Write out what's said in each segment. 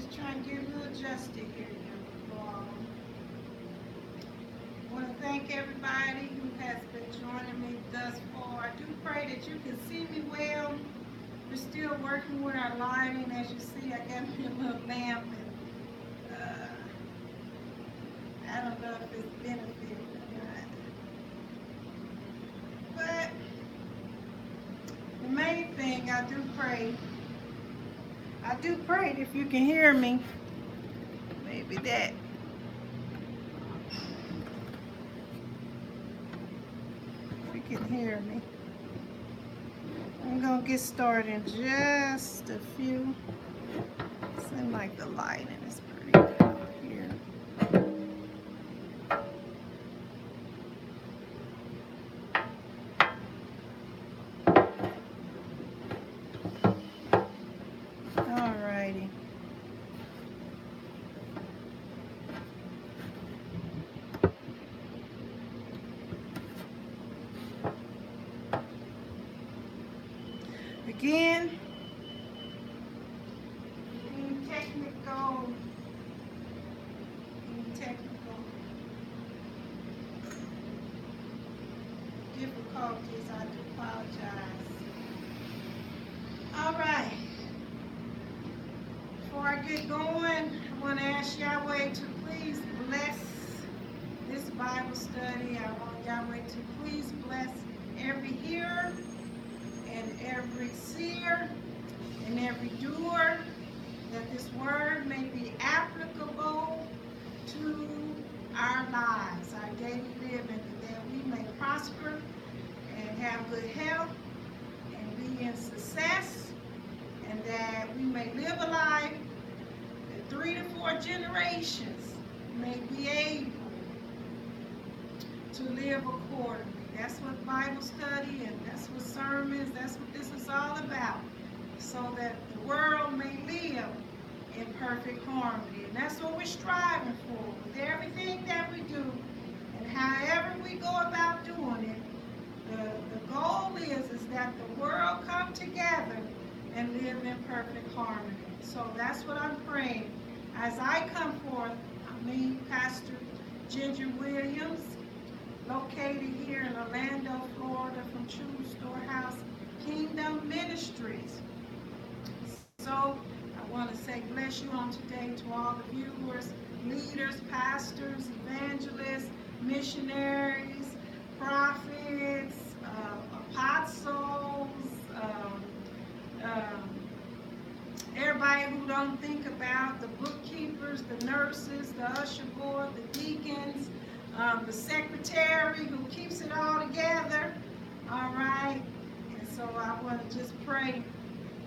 just trying to get a little adjusted here, young people. I want to thank everybody who has been joining me thus far. I do pray that you can see me well. We're still working with our lighting. As you see, I got me a little lamp, and I don't know if it's benefiting or not. But the main thing, I do pray that if you can hear me, maybe that. If you can hear me. I'm going to get started in just a few. Seems like the lighting is pretty good here. Alrighty. Again, any technical difficulties, I do apologize. All right. Before I get going, I want to ask Yahweh to please bless this Bible study. I want Yahweh to please bless every hearer and every seer and every doer, that this word may be applicable to our lives, our daily living, that we may prosper and have good health and be in success, and that we may live a life that 3 to 4 generations may be able to live accordingly. That's what Bible study and that's what sermons, that's what this is all about, so that the world may live in perfect harmony. And that's what we're striving for with everything that we do and however we go about doing it. The goal is that the world come together and live in perfect harmony. So that's what I'm praying. As I come forth, Pastor Ginger Williams, located here in Orlando, Florida, from True Storehouse Kingdom Ministries. So I want to say bless you on today to all the viewers, leaders, pastors, evangelists, missionaries, prophets, apostles, everybody who don't think about, the bookkeepers, the nurses, the usher board, the deacons, the secretary who keeps it all together. All right. And so I want to just pray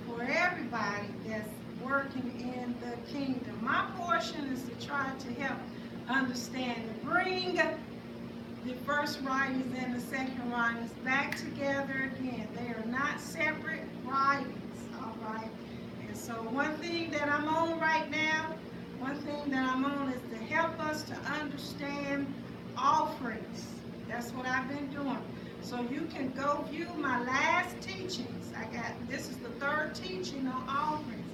for everybody that's working in the kingdom. My portion is to try to help understand and bring the first writings and the second writings back together again. They are not separate writings. All right. And so one thing that I'm on right now, is to help us to understand offerings. That's what I've been doing. So you can go view my last teachings. This is the 3rd teaching on offerings.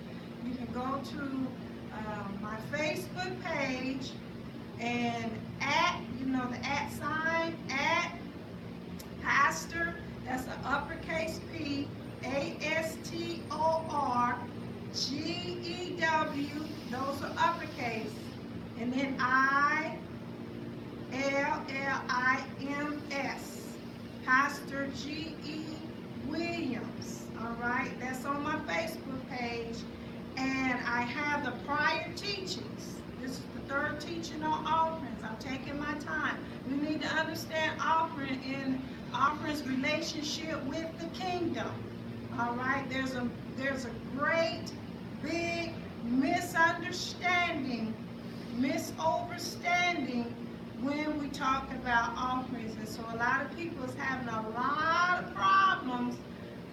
You can go to my Facebook page and the @ sign, @pastor, that's the uppercase P, ASTORGEW, those are uppercase, and then ILLIMS, Pastor G.E. Williams. All right, that's on my Facebook page, and I have the prior teachings. This is the 3rd teaching on offerings. I'm taking my time. We need to understand offering in offerings relationship with the kingdom. All right, there's a great big misunderstanding, misunderstanding when we talk about offerings. And so a lot of people is having a lot of problems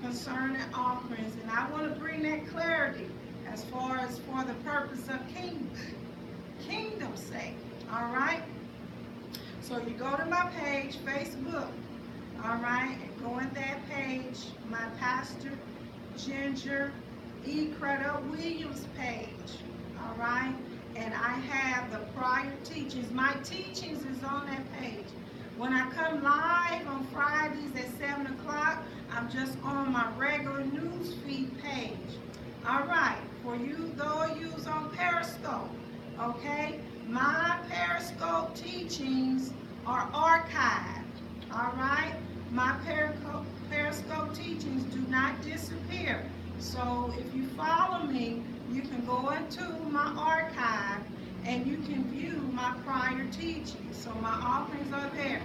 concerning offerings. And I want to bring that clarity as far as for the purpose of kingdom's sake. All right? So you go to my page, Facebook. All right? And go in that page, my Pastor Ginger E. Williams page. all right? And I have the prior teachings. My teachings is on that page. When I come live on Fridays at 7 o'clock, I'm just on my regular news feed page. All right, for you, those use on Periscope, okay? My Periscope teachings are archived, all right? My Periscope teachings do not disappear. So if you follow me, you can go into my archive and you can view my prior teachings. So my offerings are there.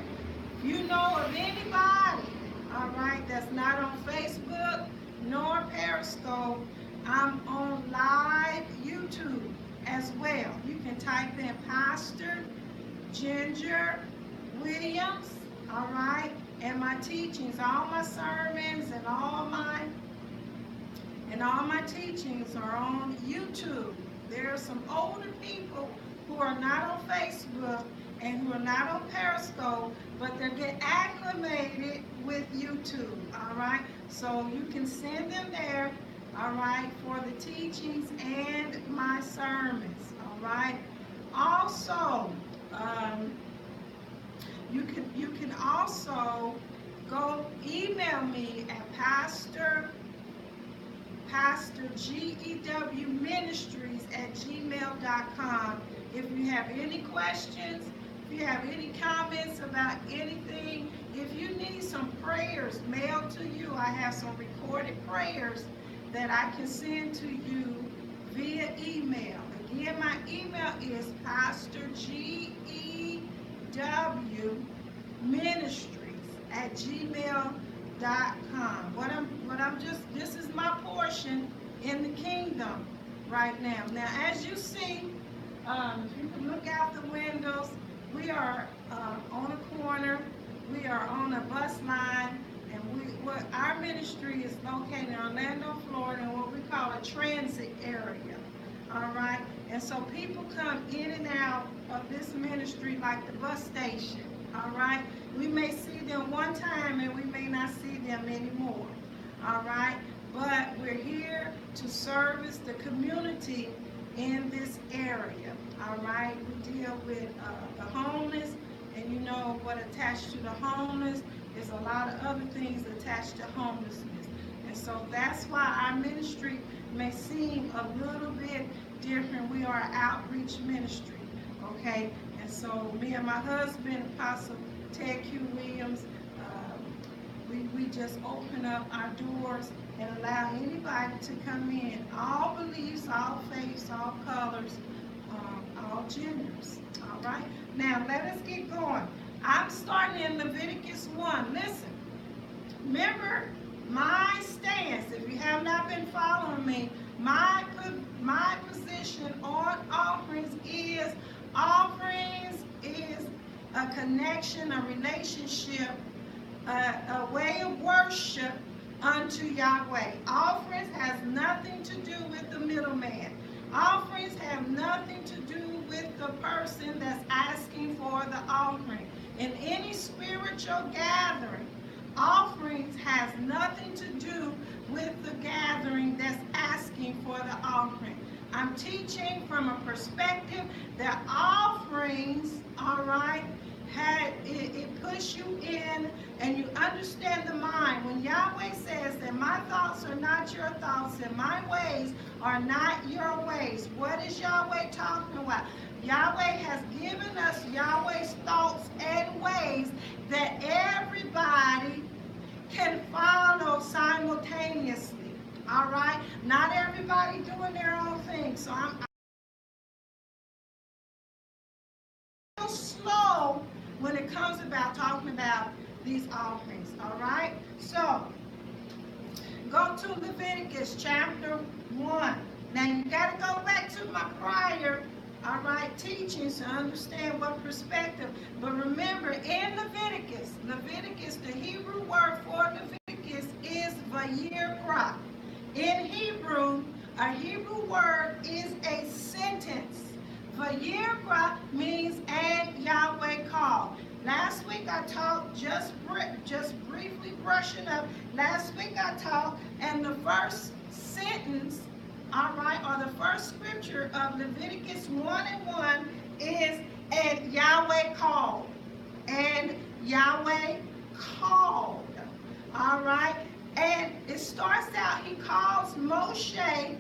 If you know of anybody, all right, that's not on Facebook nor Periscope, I'm on live YouTube as well. You can type in Pastor Ginger Williams, all right, and my teachings, all my sermons and all my teachings are on YouTube. There are some older people who are not on Facebook and who are not on Periscope, but they get acclimated with YouTube, all right? So you can send them there, all right, for the teachings and my sermons, all right? Also, you can also go email me at PastorGEWministries@gmail.com if you have any questions, if you have any comments about anything, if you need some prayers mailed to you, I have some recorded prayers that I can send to you via email. Again, my email is PastorGEWministries@gmail.com. This is my portion in the kingdom right now. Now, as you see, if you can look out the windows, we are on a corner. We are on a bus line, and our ministry is located in Orlando, Florida, in what we call a transit area. All right, and so people come in and out of this ministry like the bus station. All right, we may see them one time and we may not see them anymore. All right, but we're here to service the community in this area. All right, we deal with the homeless, and you know what attached to the homeless is a lot of other things attached to homelessness. And so that's why our ministry may seem a little bit different. We are an outreach ministry, okay? And so me and my husband, Apostle Ted Q. Williams, we just open up our doors and allow anybody to come in. All beliefs, all faiths, all colors, all genders. All right? Now, let us get going. I'm starting in Leviticus 1. Listen, remember my stance. If you have not been following me, my position on offerings is a connection, a relationship, a way of worship unto Yahweh. Offerings has nothing to do with the middleman. Offerings have nothing to do with the person that's asking for the offering. In any spiritual gathering, offerings has nothing to do with the gathering that's asking for the offering. I'm teaching from a perspective that offerings, all right, it puts you in and you understand the mind. When Yahweh says that my thoughts are not your thoughts and my ways are not your ways, what is Yahweh talking about? Yahweh has given us Yahweh's thoughts and ways that everybody can follow simultaneously. All right? Not everybody doing their own thing. So I'm slow when it comes about talking about these offerings. All right? So go to Leviticus chapter 1. Now you got to go back to my prior, all right, teachings to understand what perspective. But remember, in Leviticus, the Hebrew word for Leviticus is vayikra. In Hebrew, a Hebrew word is a sentence. Vayikra means and Yahweh called. Last week I taught, just briefly brushing up. Last week I taught, and the first sentence all right, or the first scripture of Leviticus 1:1 is, and Yahweh called. And Yahweh called. All right. And it starts out, he calls Moshe.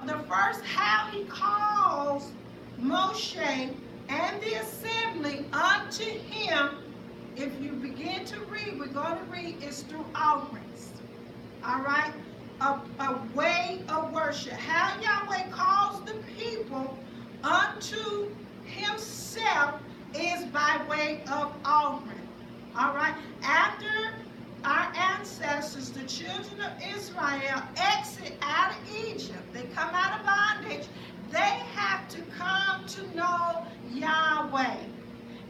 The first, how he calls Moshe and the assembly unto him, if you begin to read, we're going to read, is through offerings. All right. A way of worship. How Yahweh calls the people unto himself is by way of offering. All right. After our ancestors, the children of Israel, exit out of Egypt, they come out of bondage, they have to come to know Yahweh.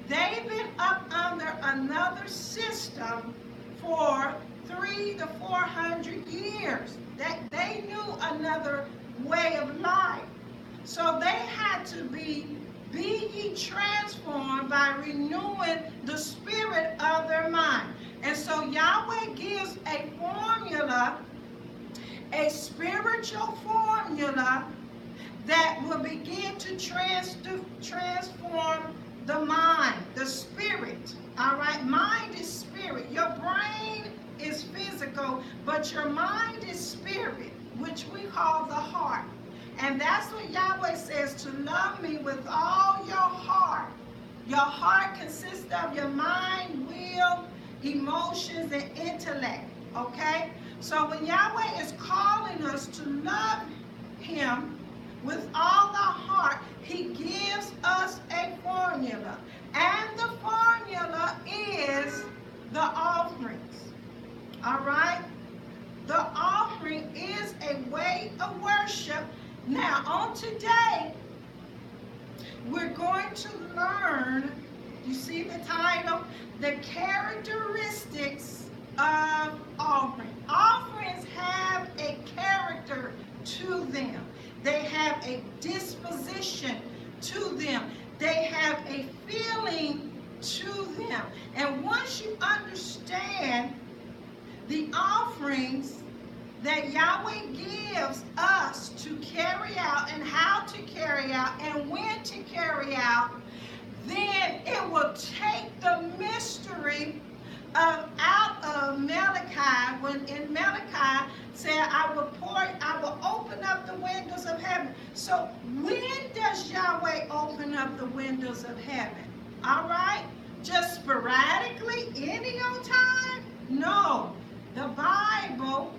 They've been up under another system for 300 to 400 years. That they knew another way of life. So they had to be ye transformed by renewing the spirit of their mind. And so Yahweh gives a formula, a spiritual formula that will begin to transform the mind, the spirit. All right, mind is spirit. Your brain is physical, but your mind is spirit, which we call the heart. And that's what Yahweh says, to love me with all your heart. Your heart consists of your mind, will, emotions, and intellect. Okay? So when Yahweh is calling us to love him with all our heart, he gives us a formula. And the formula is the offerings. All right? The offering is a way of worship. Now, on today, we're going to learn, you see the title, the characteristics of offering. Offerings have a character to them. They have a disposition to them. They have a feeling to them. And once you understand the offerings that Yahweh gives us to carry out, and how to carry out, and when to carry out, then it will take the mystery out of Malachi, when in Malachi said, I will open up the windows of heaven. So when does Yahweh open up the windows of heaven? All right? Just sporadically, any old time? No. The Bible,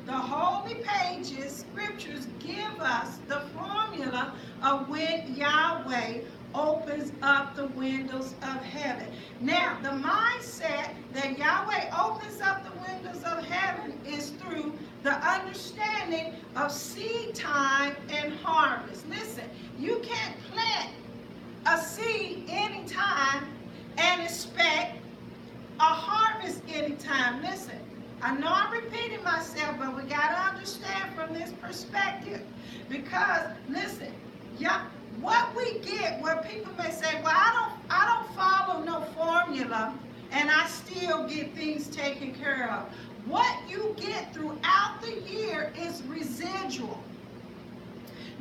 the holy pages, scriptures, give us the formula of when Yahweh opens up the windows of heaven. Now, the mindset that Yahweh opens up the windows of heaven is through the understanding of seed time and harvest. Listen, you can't plant a seed anytime and expect a harvest anytime. Listen, I know I'm repeating myself, but we got to understand from this perspective. Because, listen, what we get, where people may say, well, I don't follow no formula, and I still get things taken care of. What you get throughout the year is residual.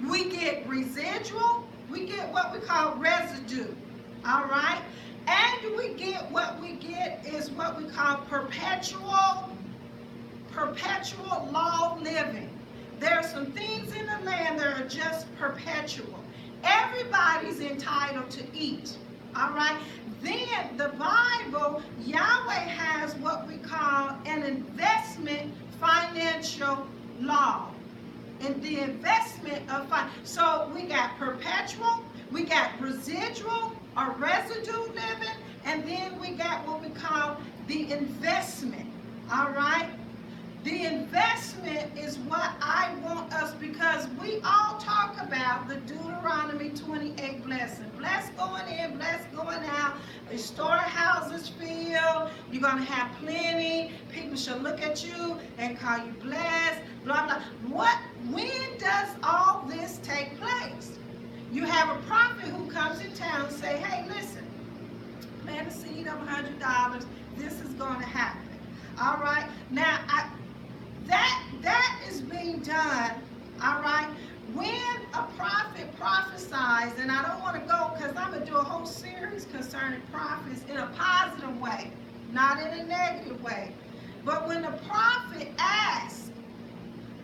We get residual, we get what we call residue, all right? And we get what we get is what we call perpetual law living. There are some things in the land that are just perpetual. Everybody's entitled to eat, all right? Then the Bible, Yahweh has what we call an investment financial law. And the investment of so we got perpetual, we got residual or residue living, and then we got what we call the investment, all right? The investment is what I want us, because we all talk about the Deuteronomy 28 blessing. Blessed going in, blessed going out. The storehouses filled. You're going to have plenty. People shall look at you and call you blessed, blah, blah. When does all this take place? You have a prophet who comes in town and say, hey, listen, plant a seed of $100. This is going to happen. All right? Now, that is being done, all right? When a prophet prophesies, and I don't want to go because I'm going to do a whole series concerning prophets in a positive way, not in a negative way. But when the prophet asks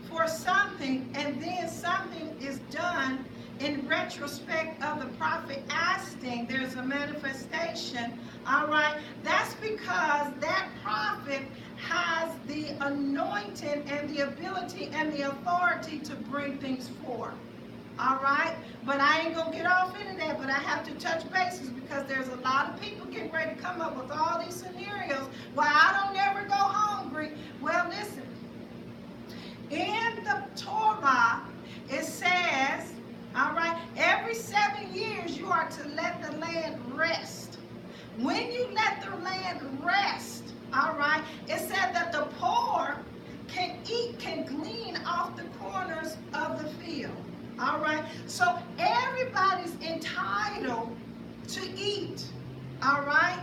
for something and then something is done in retrospect of the prophet asking, there's a manifestation, all right? That's because that prophet has the anointing and the ability and the authority to bring things forth, all right? But I ain't gonna get off into that, but I have to touch bases because there's a lot of people getting ready to come up with all these scenarios why I don't ever go hungry. Well, listen, in the Torah, it says, all right, every 7 years you are to let the land rest. When you let the land rest, all right, it said that the poor can eat, can glean off the corners of the field, all right? So everybody's entitled to eat, all right?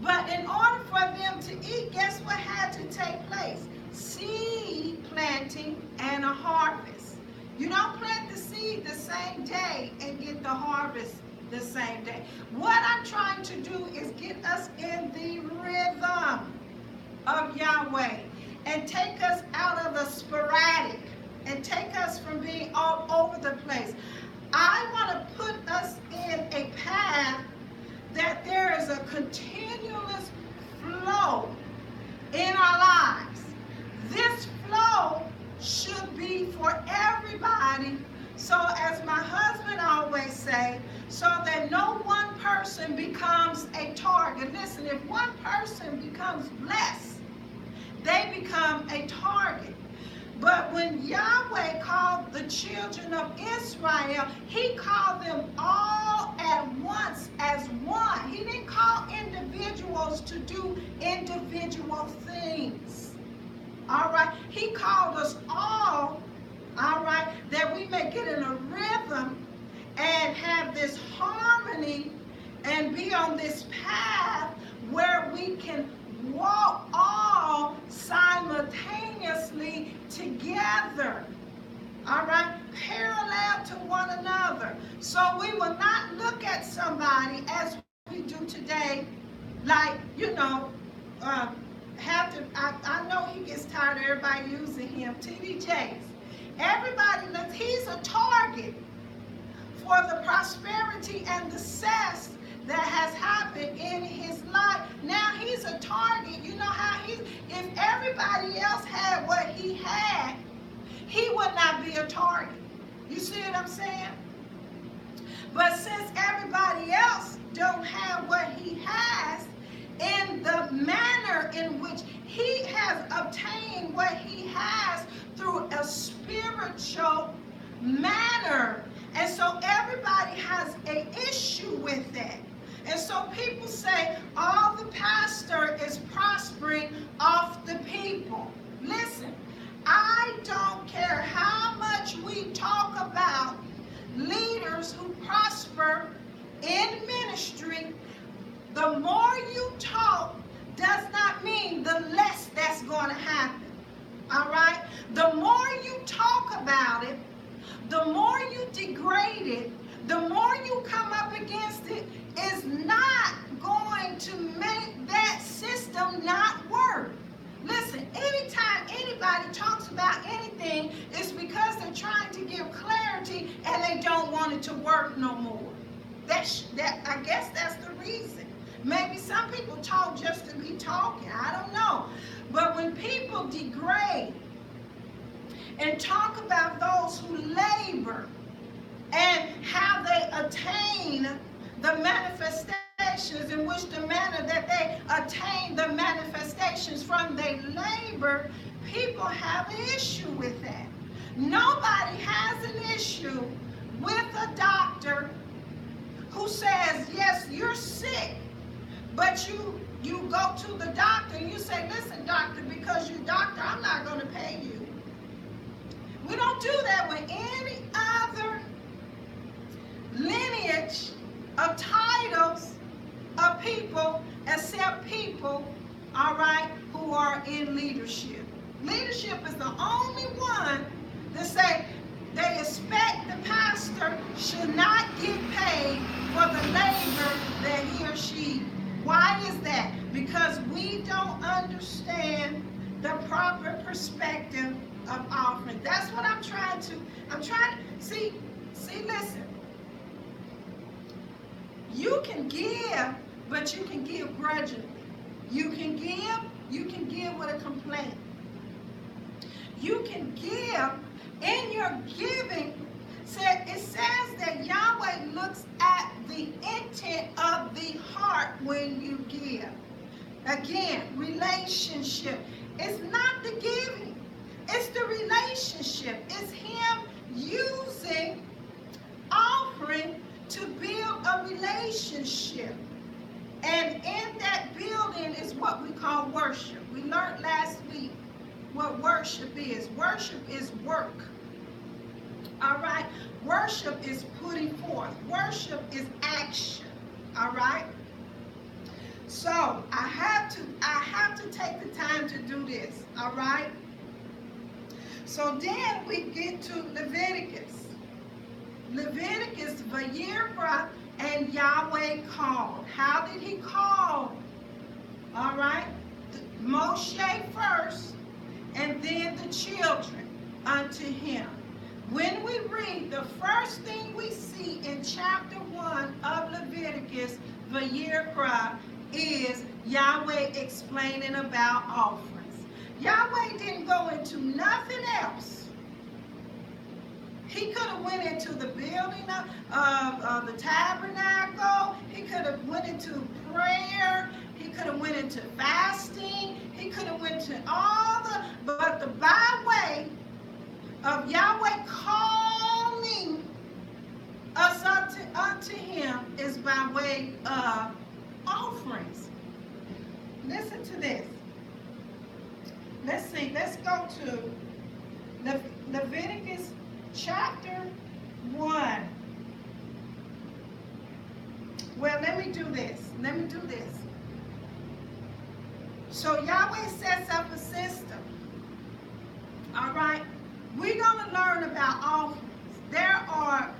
But in order for them to eat, guess what had to take place? Seed planting and a harvest. You don't plant the seed the same day and get the harvest the same day. What I'm trying to do is get us in the rhythm of Yahweh and take us out of the sporadic and take us from being all over the place. I want to put us in a path that there is a continuous flow in our lives. This flow should be for everybody. So as my husband always say, so that no one person becomes a target. Listen, if one person becomes blessed, they become a target. But when Yahweh called the children of Israel, he called them all at once as one. He didn't call individuals to do individual things. All right? He called us all right, that we may get in a rhythm and have this harmony and be on this path where we can walk all simultaneously together, all right, parallel to one another. So we will not look at somebody as we do today, like, you know, I know he gets tired of everybody using him, TD Jakes. Everybody, he's a target for the prosperity and the success that has happened in his life. Now he's a target. You know how if everybody else had what he had, he would not be a target. You see what I'm saying? But since everybody else don't have what he has, in the manner in which he has obtained what he has through a spiritual manner. And so everybody has an issue with that. And so people say, oh, the pastor is prospering off the people. Listen, I don't care how much we talk about leaders who prosper in ministry. The more you talk does not mean the less that's going to happen. All right? The more you talk about it, the more you degrade it, the more you come up against it, is not going to make that system not work. Listen, anytime anybody talks about anything, it's because they're trying to give clarity and they don't want it to work no more. I guess that's the reason. Maybe some people talk just to be talking. I don't know. But when people degrade and talk about those who labor and how they attain the manifestations, in which the manner that they attain the manifestations from their labor, people have an issue with that. Nobody has an issue with a doctor who says, yes, you're sick, but you go to the doctor and you say, listen, doctor, because you're doctor, I'm not going to pay you. We don't do that with any other lineage of titles of people except people, all right, who are in leadership. Leadership is the only one They say they expect the pastor should not get paid for the labor that he or she. Why is that? Because we don't understand the proper perspective of offering. That's what I'm trying to see, listen. You can give, but you can give grudgingly. You can give with a complaint. You can give in your giving. It says that Yahweh looks at the intent of the heart when you give. Again, relationship. It's not the giving. It's the relationship. It's him using offering to build a relationship. And in that building is what we call worship. We learned last week what worship is. Worship is work. All right? Worship is putting forth. Worship is action. All right? So I have to take the time to do this. All right? So then we get to Leviticus. Leviticus, Vayirah, and Yahweh called. How did he call? All right? Moshe first, and then the children unto him. When we read, the first thing we see in chapter 1 of Leviticus, Vayirah, is Yahweh explaining about offerings. Yahweh didn't go into nothing else. He could have went into the building of the tabernacle. He could have went into prayer. He could have went into fasting. He could have went to all the, but the by way of Yahweh calling us unto him is by way of offerings. Listen to this. Let's see. Let's go to Leviticus chapter 1. Well, let me do this. So Yahweh sets up a system. All right? We're going to learn about offerings. There are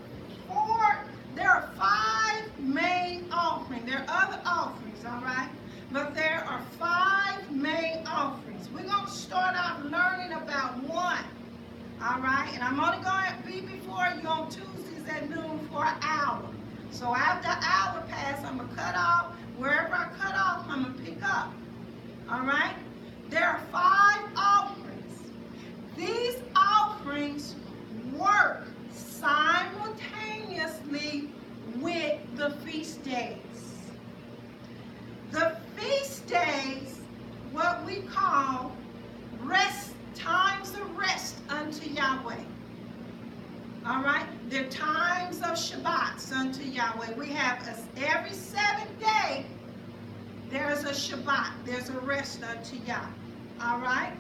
5 main offerings. There are other offerings, all right? But there are 5 main offerings. We're going to start out learning about one. All right, and I'm only going to be before you on Tuesdays at noon for an hour. So after an hour pass, I'm going to cut off. Wherever I cut off, I'm going to pick up. All right? There are 5 offerings. These offerings work simultaneously with the feast days. The feast days, what we call rest, times of rest unto Yahweh. All right? They're times of Shabbats unto Yahweh. We have every 7th day, there's a Shabbat. There's a rest unto Yah. All right?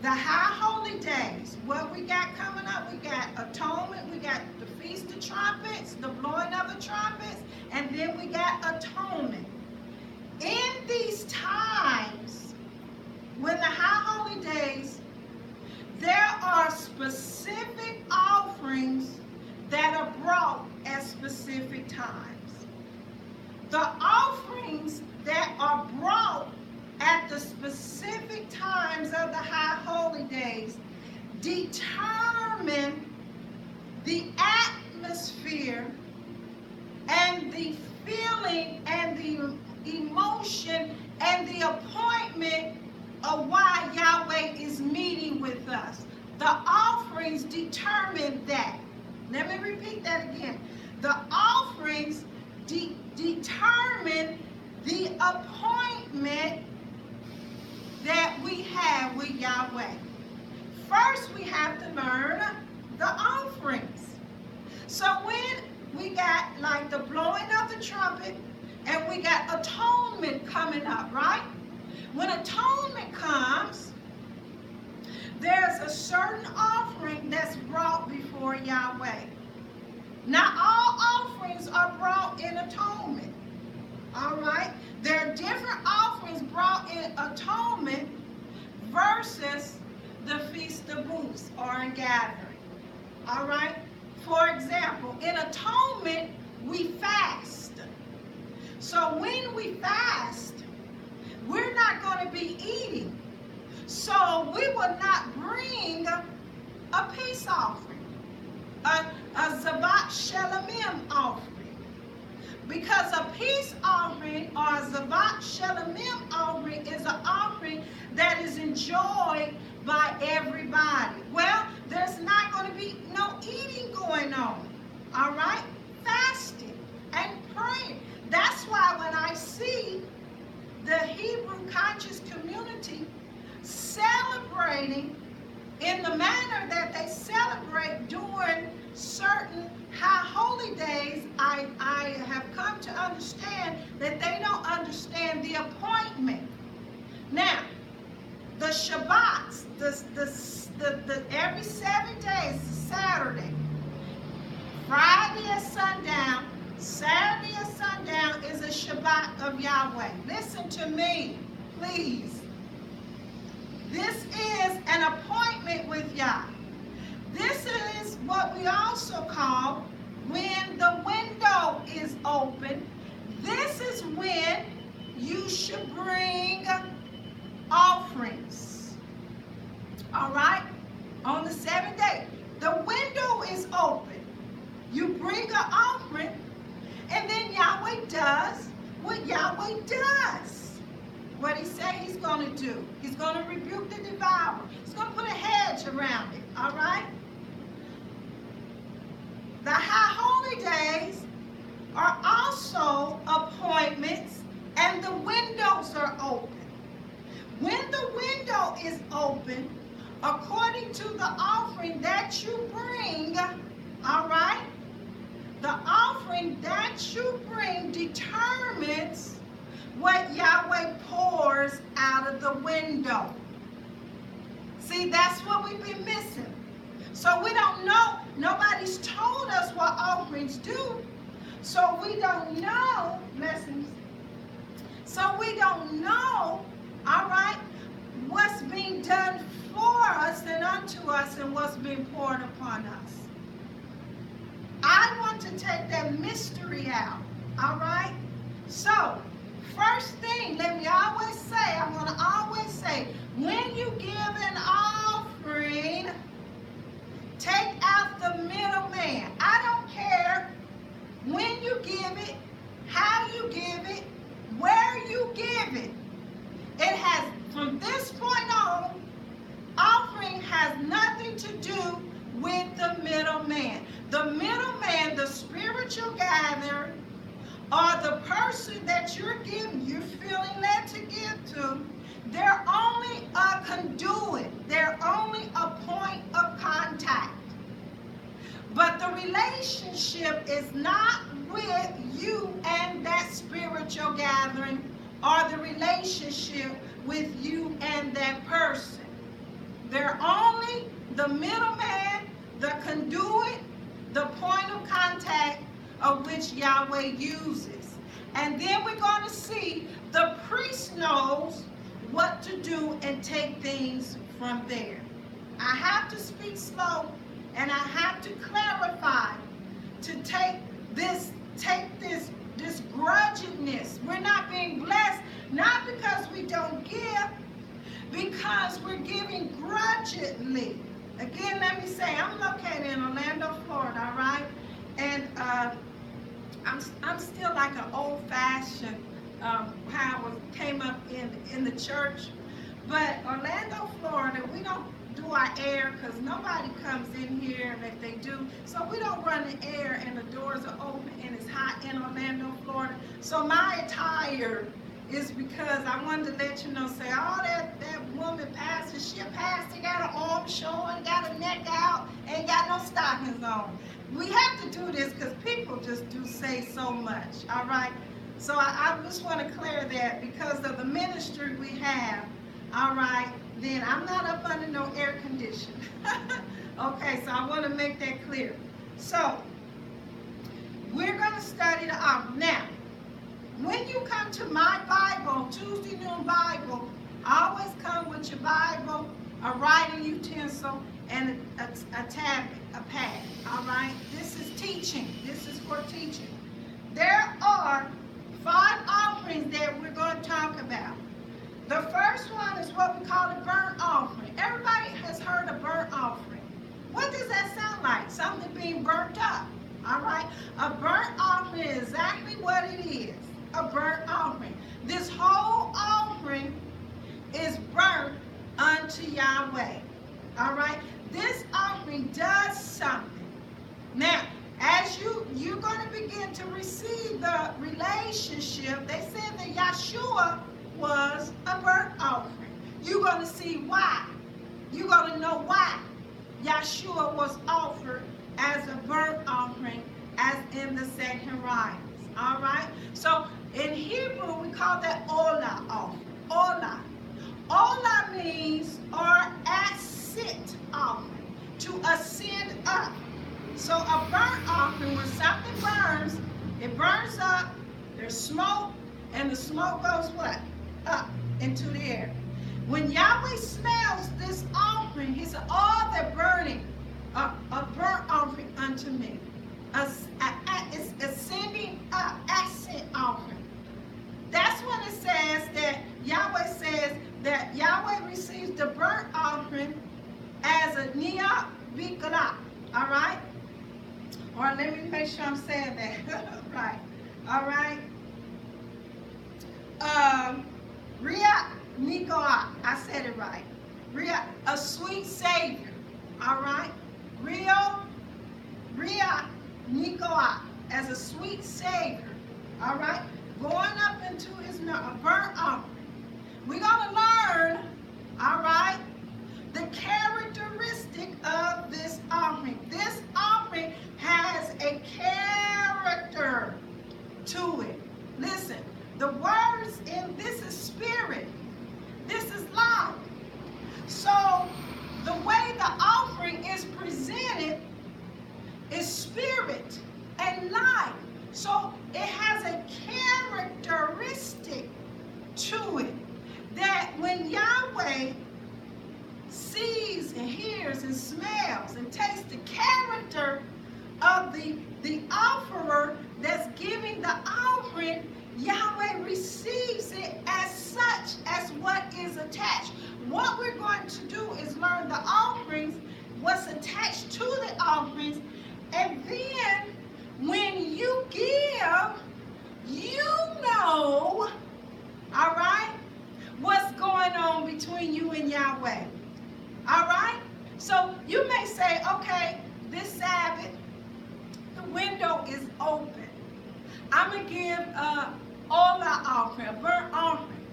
The high holy days, what we got coming up, we got atonement, we got the Feast of Trumpets, the blowing of the trumpets, and then we got atonement. In these times, when the high holy days, there are specific offerings that are brought at specific times. The offerings that are brought at the specific times of the high holy days determine the atmosphere and the feeling and the emotion and the appointment of why Yahweh is meeting with us. The offerings determine that. Let me repeat that again. The offerings determine the appointment that we have with Yahweh. First, we have to learn the offerings. So when we got like the blowing of the trumpet and we got atonement coming up, right? When atonement comes, there's a certain offering that's brought before Yahweh. Not all offerings are brought in atonement. All right? There are different offerings brought in atonement versus the Feast of Booths or a gathering. All right? For example, in atonement, we fast. So when we fast, we're not going to be eating. So we will not bring a peace offering, a Zavat Shelamim offering. Because a peace offering or a Zavat Shelamim offering is an offering that is enjoyed by everybody. Well, there's not going to be no eating going on. All right? Fasting and praying. That's why when I see the Hebrew conscious community celebrating in the manner that they celebrate during certain high holy days, I have come to understand that they don't understand the appointment. Now, the Shabbats, every 7 days, Saturday, Friday at sundown, Saturday at sundown is a Shabbat of Yahweh. Listen to me, please. This is an appointment with Yah. This is what we also call when the window is open. This is when you should bring offerings. All right? On the 7th day, the window is open. You bring an offering, and then Yahweh does what Yahweh does. What he said he's going to do. He's going to rebuke the devourer. He's going to put a hedge around it. All right? The high holy days are also appointments, and the windows are open. When the window is open, according to the offering that you bring, all right, the offering that you bring determines what Yahweh pours out of the window. See, that's what we've been missing. So we don't know. Nobody's told us what offerings do. So we don't know, blessings. So we don't know, all right, what's being done for us and unto us and what's being poured upon us. I want to take that mystery out, all right? So, first thing, let me always say, I'm going to always say, when you give an offering, take out the middleman. I don't care when you give it, how you give it, where you give it. It has, from this point on, offering has nothing to do with the middleman. The middleman, the spiritual gatherer, or the person that you're feeling led to give to, they're only a conduit. They're only a point of contact. But the relationship is not with you and that spiritual gathering, or the relationship with you and that person. They're only the middleman, the conduit, the point of contact of which Yahweh uses. And then we're going to see the priest knows what to do and take things from there. I have to speak slow, and I have to clarify to take this grudgingness. We're not being blessed, not because we don't give, because we're giving grudgingly. Again, let me say, I'm located in Orlando, Florida, all right? And I'm still like an old-fashioned, how I came up in the church. But Orlando, Florida, we don't do our air because nobody comes in here, and if they do, so we don't run the air, and the doors are open, and it's hot in Orlando, Florida. So my attire is because I wanted to let you know, say, oh, that woman pastor, she a pastor, got her arm showing, got her neck out, ain't got no stockings on. We have to do this because people just do say so much, all right? So I just want to clear that because of the ministry we have, all right, then I'm not up under no air condition. Okay, so I want to make that clear. So, we're going to study the offering. Now, when you come to my Bible, Tuesday Noon Bible, always come with your Bible a writing utensil, and a tablet, a pad. All right? This is teaching. This is for teaching. There are 5 offerings that we're going to talk about. The first one is what we call a burnt offering. Everybody has heard of burnt offering. What does that sound like? Something being burnt up. All right? A burnt offering is exactly what it is. A burnt offering. This whole offering is burnt unto Yahweh. All right? This offering does something. Now, as you're going to begin to receive the relationship, they said that Yeshua was a burnt offering. You're going to see why. You're going to know why Yeshua was offered as a burnt offering, as in the second writings. All right? So, in Hebrew, we call that Olah offering. Olah. Olah means or ascent offering, to ascend up. So a burnt offering, when something burns, it burns up, there's smoke, and the smoke goes what? Up into the air. When Yahweh smells this offering, he said, all they're burning, a burnt offering unto me. It's ascending up, ascent offering. That's when it says that Yahweh receives the burnt offering as a niyah bikala. All right? Or let me make sure I'm saying that right. All right? Ria Nikoa. I said it right. Ria, a sweet Savior. All right? Ria Nikoa, as a sweet Savior. All right? Going up into his a burnt offering. We're going to learn, all right, the characteristic of this offering. This offering has a character to it. Listen, the words in this is spirit. This is life. So the way the offering is presented is spirit and life. So it has a characteristic to it that when Yahweh sees and hears and smells and tastes the character of the offerer that's giving the offering, Yahweh receives it as such as what is attached. What we're going to do is learn the offerings, what's attached to the offerings, and then when you give, you know, all right, what's going on between you and Yahweh. All right? So you may say, okay, this Sabbath, the window is open. I'm going to give all our offering, a burnt offering.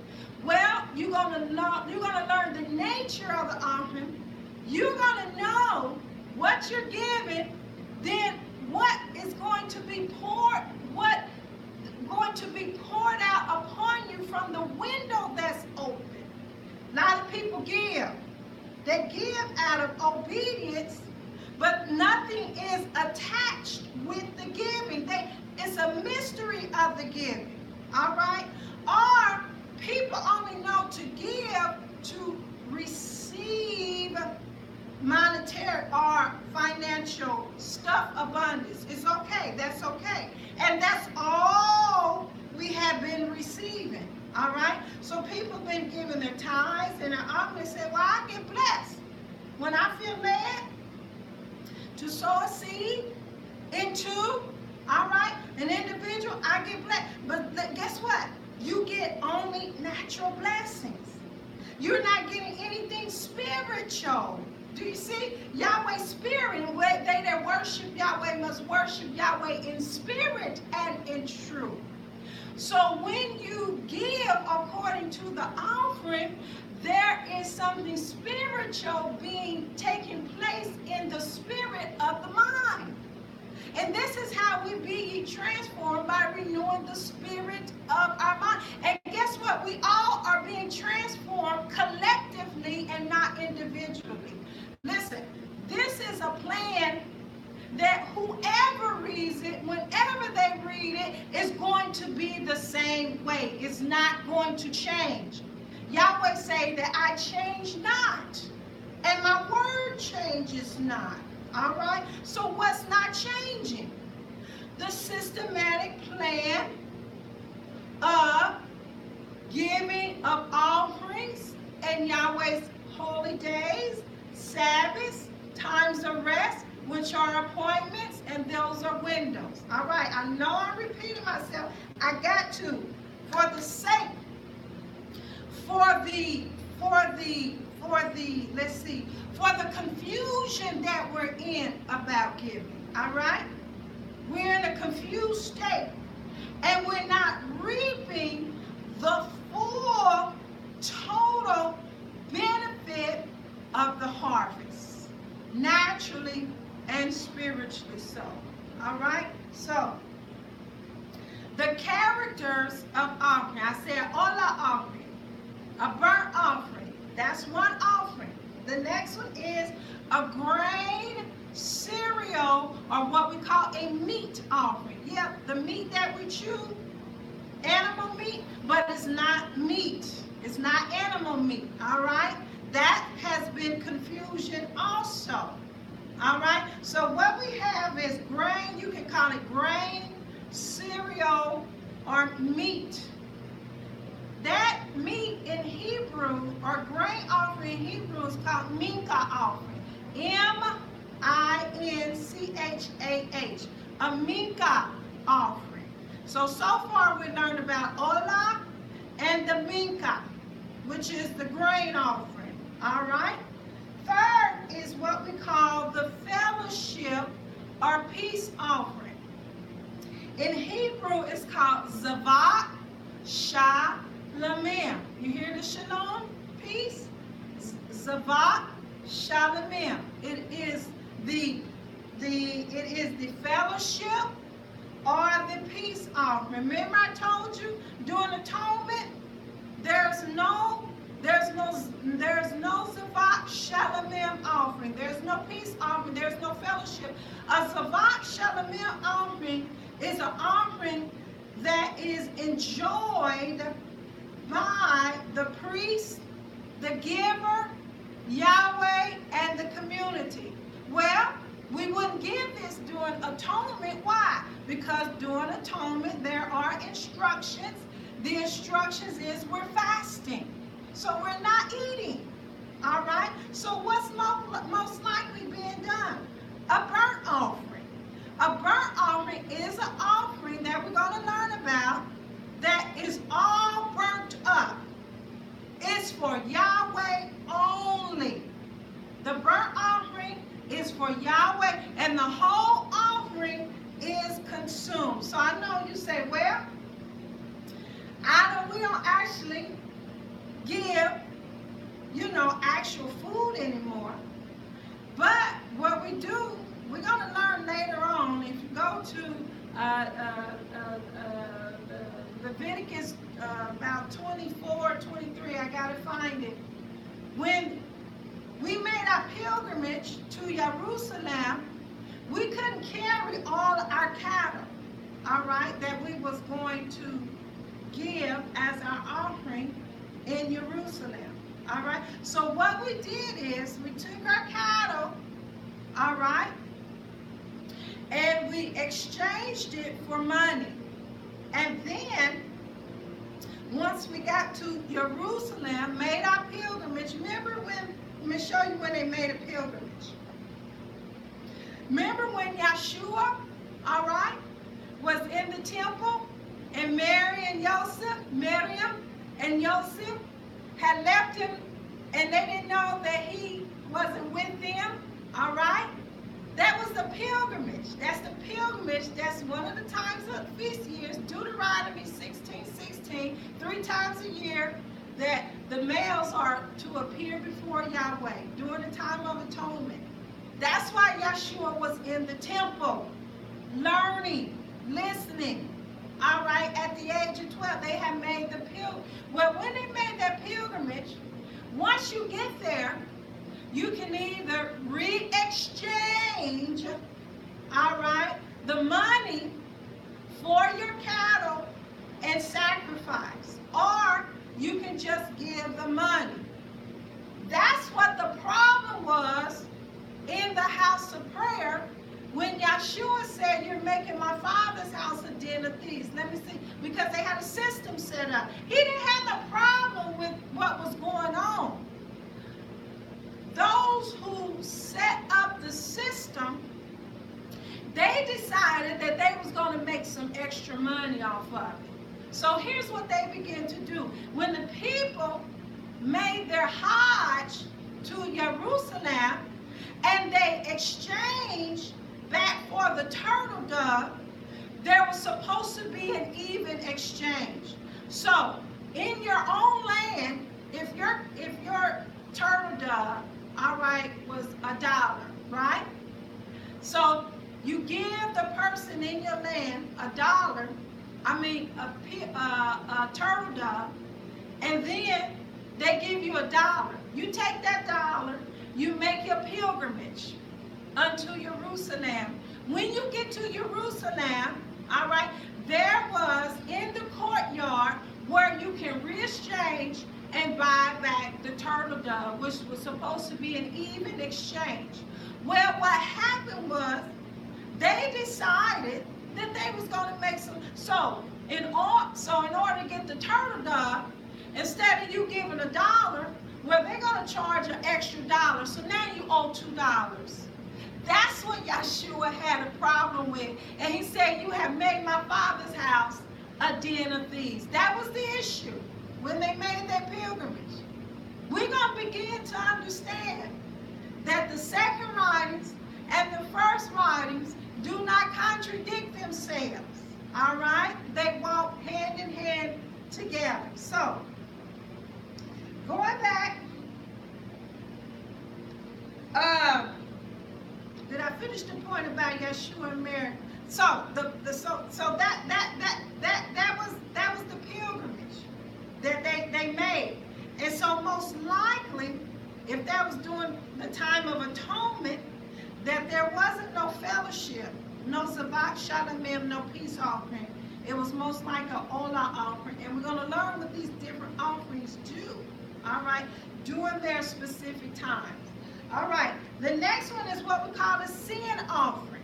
Well, you're going to learn the nature of the offering. You're going to know what you're giving, then what is going to be poured out upon you from the window that's open. A lot of people give. They give out of obedience, but nothing is attached with the giving. It's a mystery of the giving. All right? Or people only know to give to receive monetary or financial stuff, abundance. It's okay. That's okay. And that's all we have been receiving. All right? So people have been giving their tithes, and I always say, well, I get blessed. When I feel led to sow a seed into, all right, an individual, I get blessed. But guess what? You get only natural blessings. You're not getting anything spiritual. Do you see? Yahweh's spirit, and they that worship Yahweh must worship Yahweh in spirit and in truth. So when you give according to the offering, there is something spiritual taking place in the spirit of the mind. And this is how we be transformed, by renewing the spirit of our mind. And guess what? We all are being transformed collectively and not individually. Listen, this is a plan that whoever reads it, whenever they read it, is going to be the same way. It's not going to change. Yahweh say that I change not. and my word changes not. All right? So what's not changing? The systematic plan of giving of offerings and Yahweh's holy days, Sabbaths, times of rest, which are appointments, and those are windows. All right, I know I'm repeating myself. I got to, for the sake, for the confusion that we're in about giving. All right, we're in a confused state, and we're not reaping the full total benefit of the harvest, naturally and spiritually so. All right, so the characters of offering. I said ola offering, a burnt offering. That's one offering. The next one is a grain cereal, or what we call a meat offering. Yep, the meat that we chew, animal meat, but it's not meat. It's not animal meat. All right, that has been confusion also. All right, so what we have is grain. You can call it grain, cereal, or meat. That meat in Hebrew, or grain offering in Hebrew, is called mincha offering. M-I-N-C-H-A-H. A mincha offering. So far we learned about olah and the mincha, which is the grain offering. All right? Third is what we call the fellowship or peace offering. In Hebrew, it's called zavat shalomim. You hear the shalom? Peace? Zavat shalomim. It is the fellowship or the peace offering. Remember I told you during atonement, there's no zavat shalomim offering. There's no peace offering. There's no fellowship. A zavat shalomim offering is an offering that is enjoyed by the priest, the giver, Yahweh, and the community. Well, we wouldn't give this during atonement. Why? Because during atonement there are instructions. The instructions is we're fasting. So we're not eating. All right? So what's most likely being done? A burnt offering. A burnt offering is an offering that we're going to learn about that is all burnt up. It's for Yahweh only. The burnt offering is for Yahweh, and the whole offering is consumed. So I know you say, well, we don't actually give, actual food anymore. But what we do, we're going to learn later on. If you go to Leviticus about 24, 23, I got to find it. When we made our pilgrimage to Jerusalem, we couldn't carry all our cattle, all right, that we was going to give as our offering in Jerusalem. All right, so what we did is we took our cattle, all right, and we exchanged it for money. And then once we got to Jerusalem, made our pilgrimage. Remember when, let me show you when they made a pilgrimage. Remember when Yeshua, all right, was in the temple, and Miriam and Joseph had left him, and they didn't know that he wasn't with them, all right? That was the pilgrimage. That's the pilgrimage. That's one of the times of feast years, Deuteronomy 16:16, 3 times a year that the males are to appear before Yahweh during the time of atonement. That's why Yeshua was in the temple, learning, listening. All right, at the age of 12, they had made the pilgrimage. Well, when they made that pilgrimage, once you get there, you can either re-exchange, all right, the money for your cattle and sacrifice, or you can just give the money. That's what the problem was in the house of prayer when Yeshua said, you're making my Father's house a den of thieves. Let me see, because they had a system set up. He didn't have no problem with what was going on. Those who set up the system, they decided that they was going to make some extra money off of it. So here's what they began to do. When the people made their Hajj to Jerusalem and they exchanged back for the turtle dove, there was supposed to be an even exchange. So in your own land, if your turtle dove, all right, was $1, right? So you give the person in your land $1, a turtle dove, and then they give you $1. You take that $1, you make your pilgrimage unto Jerusalem. When you get to Jerusalem, all right, there was in the courtyard where you can re-exchange and buy back the turtle dove, which was supposed to be an even exchange. Well, what happened was they decided that they was going to make some. So in order to get the turtle dove, instead of you giving $1, well, they're going to charge an extra $1. So now you owe $2. That's what Yeshua had a problem with. And he said, you have made my Father's house a den of thieves. That was the issue when they made their pilgrimage. We're going to begin to understand that the second writings and the first writings do not contradict themselves. All right? They walk hand in hand together. So, going back, did I finish the point about Yeshua and Mary? So that was the pilgrimage that they made. And so most likely, if that was during the time of atonement, that there wasn't no fellowship, no Zavat Shalomim, no peace offering. It was most like an Olah offering. And we're going to learn what these different offerings do, all right, during their specific times. All right, the next one is what we call a sin offering.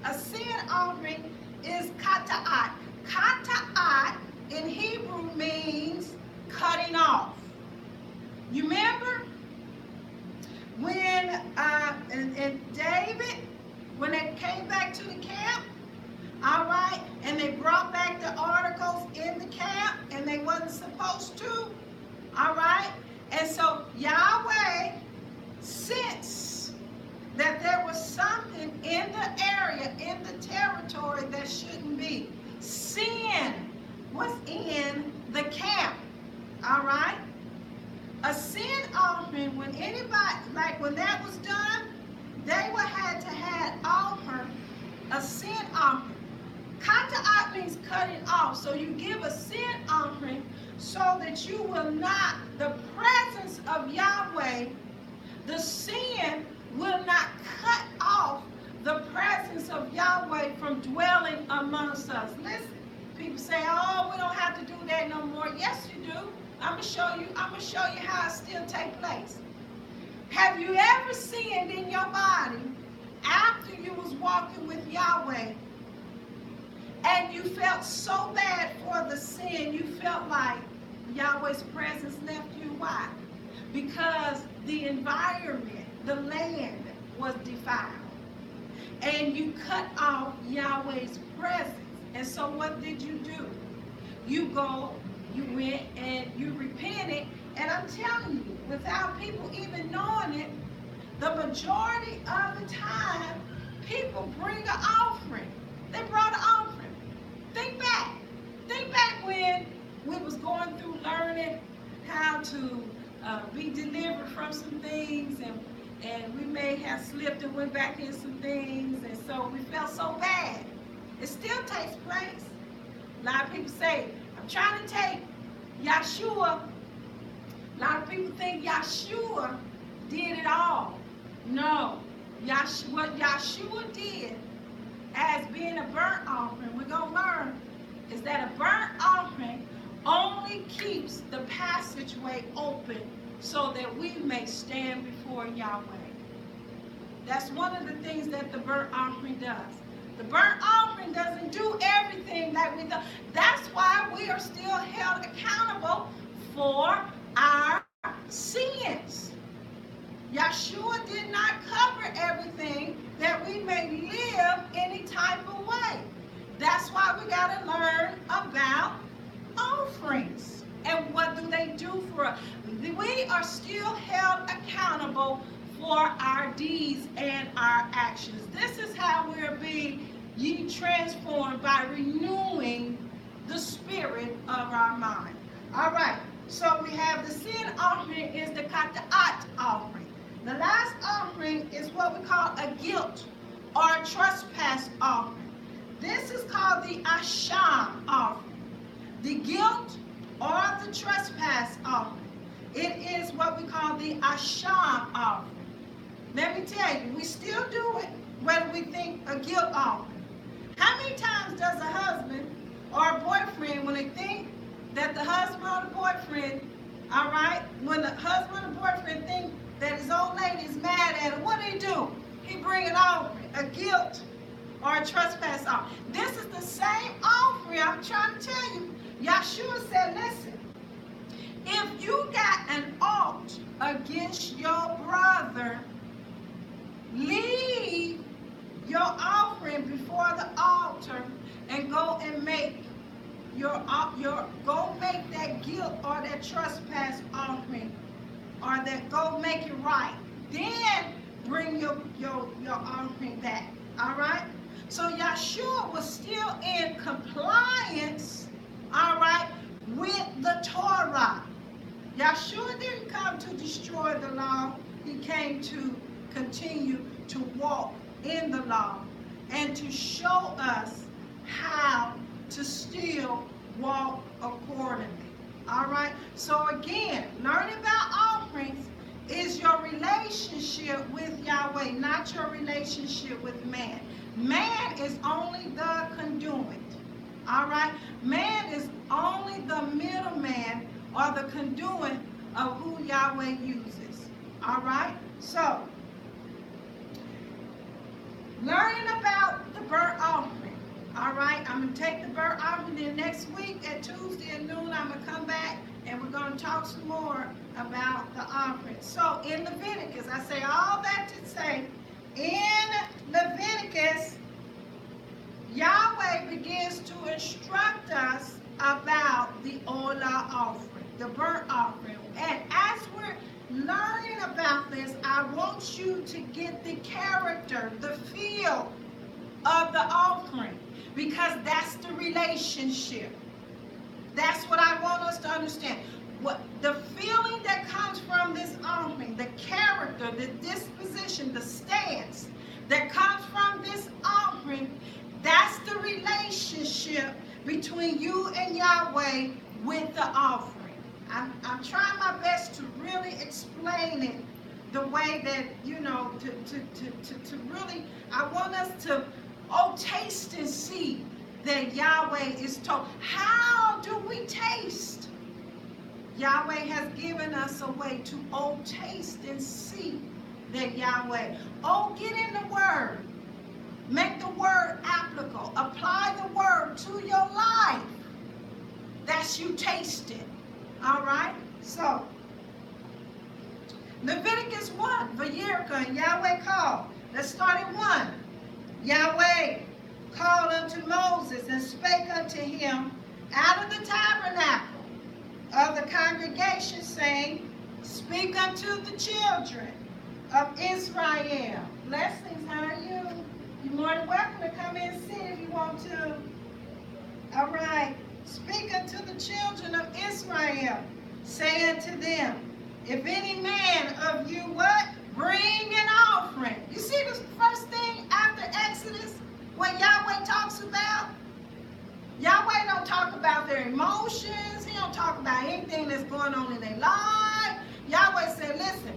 A sin offering is kata'at. Kata'at in Hebrew means cutting off. You remember when and David, when they came back to the camp, all right, and they brought back the articles in the camp and they wasn't supposed to, all right, and so Yahweh sensed that there was something in the area, in the territory that shouldn't be. Sin was in the camp, all right? A sin offering, when anybody, like when that was done, they would have to offer a sin offering. Kata'at means cutting off. So you give a sin offering so that you will not, the presence of Yahweh, the sin will not cut off the presence of Yahweh from dwelling amongst us. Listen, people say, oh, we don't have to do that no more. Yes, you do. I'm gonna show you how it still takes place. Have you ever sinned in your body after you was walking with Yahweh and you felt so bad for the sin, you felt like Yahweh's presence left you? Why? Because the environment, the land was defiled. And you cut off Yahweh's presence. And so what did you do? You went and you repented. And I'm telling you, without people even knowing it, the majority of the time, people bring an offering. They brought an offering. Think back. Think back when we was going through learning how to be delivered from some things, and we may have slipped and went back in some things, and so we felt so bad. It still takes place. A lot of people say, I'm trying to take Yeshua. A lot of people think Yeshua did it all. No. What Yeshua did as being a burnt offering, we're going to learn, is that a burnt offering only keeps the passageway open so that we may stand before Yahweh. That's one of the things that the burnt offering does. The burnt offering doesn't do everything like we do. That's why we are still held accountable for our sins. Yeshua did not cover everything that we may live any type of way. That's why we got to learn about offerings. And what do they do for us? We are still held accountable for our deeds and our actions. This is how we're being transformed, by renewing the spirit of our mind. All right, so we have the sin offering is the kata'at offering. The last offering is what we call a guilt or a trespass offering. This is called the asham offering. The guilt or the trespass offering. It is what we call the asham offering. Let me tell you, we still do it whether we think a guilt offering. How many times does a husband or a boyfriend, when they think that the husband or the boyfriend, all right, when the husband or the boyfriend think that his old lady is mad at him, what do? He bring an offering, a guilt or a trespass offering. This is the same offering I'm trying to tell you. Yeshua said, listen, if you got an ought against your brother, leave your offering before the altar and go and make go make that guilt or that trespass offering, or that go make it right. Then bring your offering back. All right? So Yeshua was still in compliance, all right, with the Torah. Yeshua didn't come to destroy the law. He came to continue to walk in the law and to show us how to still walk accordingly. All right? So again, learning about offerings is your relationship with Yahweh, not your relationship with man. Man is only the conduit. All right? Man is only the middleman or the conduit of who Yahweh uses. All right? So, learning about the burnt offering. All right? I'm going to take the burnt offering. Then next week at Tuesday at noon, I'm going to come back and we're going to talk some more about the offering. So, in Leviticus, I say all that to say, in Leviticus, Yahweh begins to instruct us about the Olah offering, the burnt offering. And as we're learning about this, I want you to get the character, the feel of the offering, because that's the relationship. That's what I want us to understand. What the feeling that comes from this offering, the character, the disposition, the stance that comes from this offering, that's the relationship between you and Yahweh with the offering. I'm trying my best to really explain it the way that, you know, to really, I want us to, taste and see that Yahweh is told. How do we taste? Yahweh has given us a way to, taste and see that Yahweh. Get in the Word. Make the Word applicable. Apply the Word to your life. That's you tasting. All right? So, Leviticus 1, Vayirka, and Yahweh called. Let's start at 1. Yahweh called unto Moses and spake unto him out of the tabernacle of the congregation, saying, speak unto the children of Israel. Blessings, how are you? You're more than welcome to come in and sit if you want to. All right. Speak unto the children of Israel, say unto them, if any man of you what? Bring an offering. You see the first thing after Exodus, what Yahweh talks about? Yahweh don't talk about their emotions. He don't talk about anything that's going on in their life. Yahweh said, listen,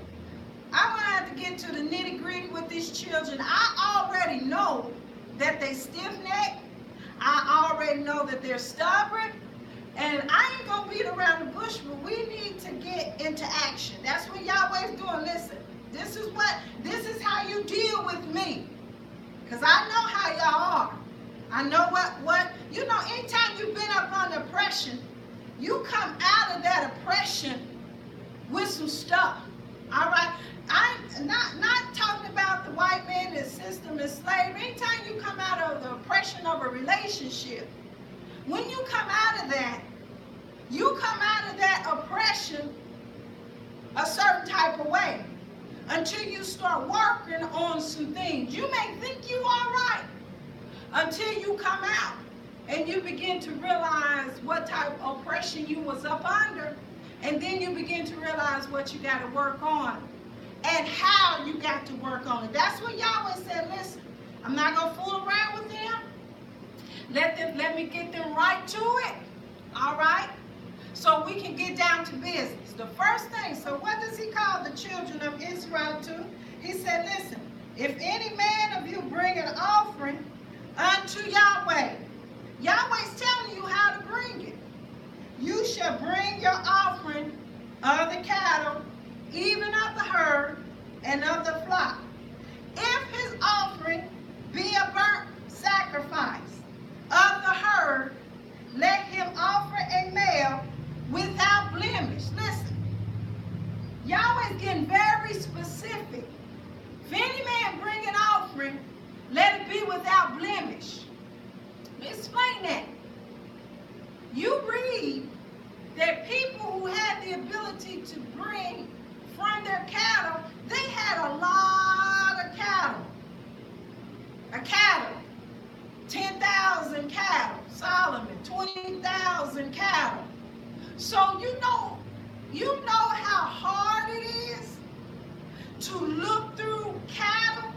I'm going to have to get to the nitty-gritty with these children. I already know that they stiff-necked. I already know that they're stubborn. And I ain't going to beat around the bush, but we need to get into action. That's what Yahweh's doing. Listen, This is how you deal with me. Because I know how y'all are. I know anytime you've been up under oppression, you come out of that oppression with some stuff. All right? I'm not talking about the white man, the system, and slavery. Anytime you come out of the oppression of a relationship, when you come out of that, you come out of that oppression a certain type of way until you start working on some things. You may think you are right until you come out and you begin to realize what type of oppression you was up under, and then you begin to realize what you got to work on and how you got to work on it. That's what Yahweh said. Listen, I'm not going to fool around with them. Let me get them right to it. All right? So we can get down to business. The first thing, so what does he call the children of Israel to? He said, listen, if any man of you bring an offering unto Yahweh, Yahweh's telling you how to bring it. You shall bring your offering of the cattle, even of the herd, and of the flock. If his offering be a burnt sacrifice of the herd, let him offer a male without blemish. Listen, Yahweh's getting very specific. If any man bring an offering, let it be without blemish. Explain that. You read that people who had the ability to bring from their cattle, they had a lot of cattle. A cattle, 10,000 cattle. Solomon, 20,000 cattle. So you know how hard it is to look through cattle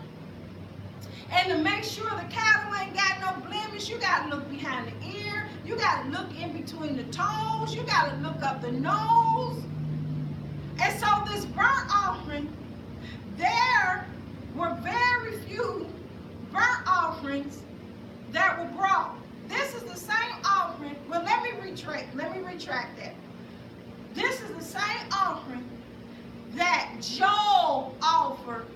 and to make sure the cattle ain't got no blemish. You got to look behind the ear. You got to look in between the toes. You got to look up the nose. And so this burnt offering, there were very few burnt offerings that were brought. This is the same offering. Well, let me retract that. This is the same offering that Job offered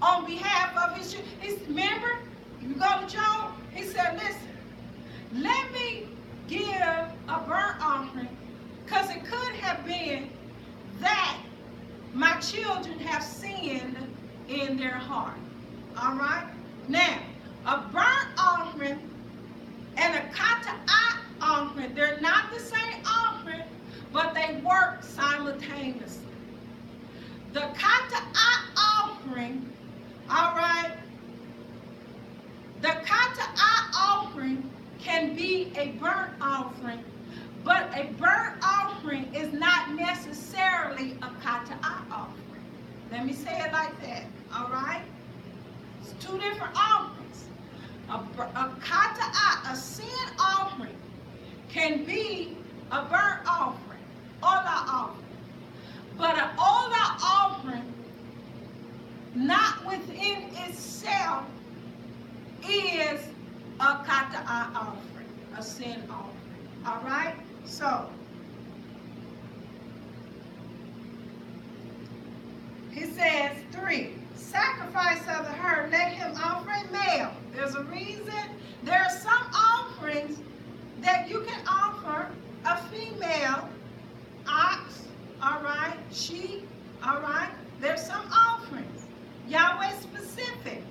on behalf of his children. Remember, you go to Job, he said, listen, let me give a burnt offering, because it could have been that my children have sinned in their heart. All right? Now, a burnt offering and a kata'at offering, they're not the same offering, but they work simultaneously. The kata'at offering, all right, the kata'at offering can be a burnt offering, but a burnt offering is not necessarily a kata'at offering. Let me say it like that, all right? It's two different offerings. A kata'at, a sin offering, can be a burnt offering, olah offering. But an olah offering, not within itself, is a kata'at offering, a sin offering. All right? So, he says 3. Sacrifice of the herd, let him offer a male. There's a reason. There are some offerings that you can offer a female, ox, all right, sheep, all right. There's some offerings. Yahweh specific.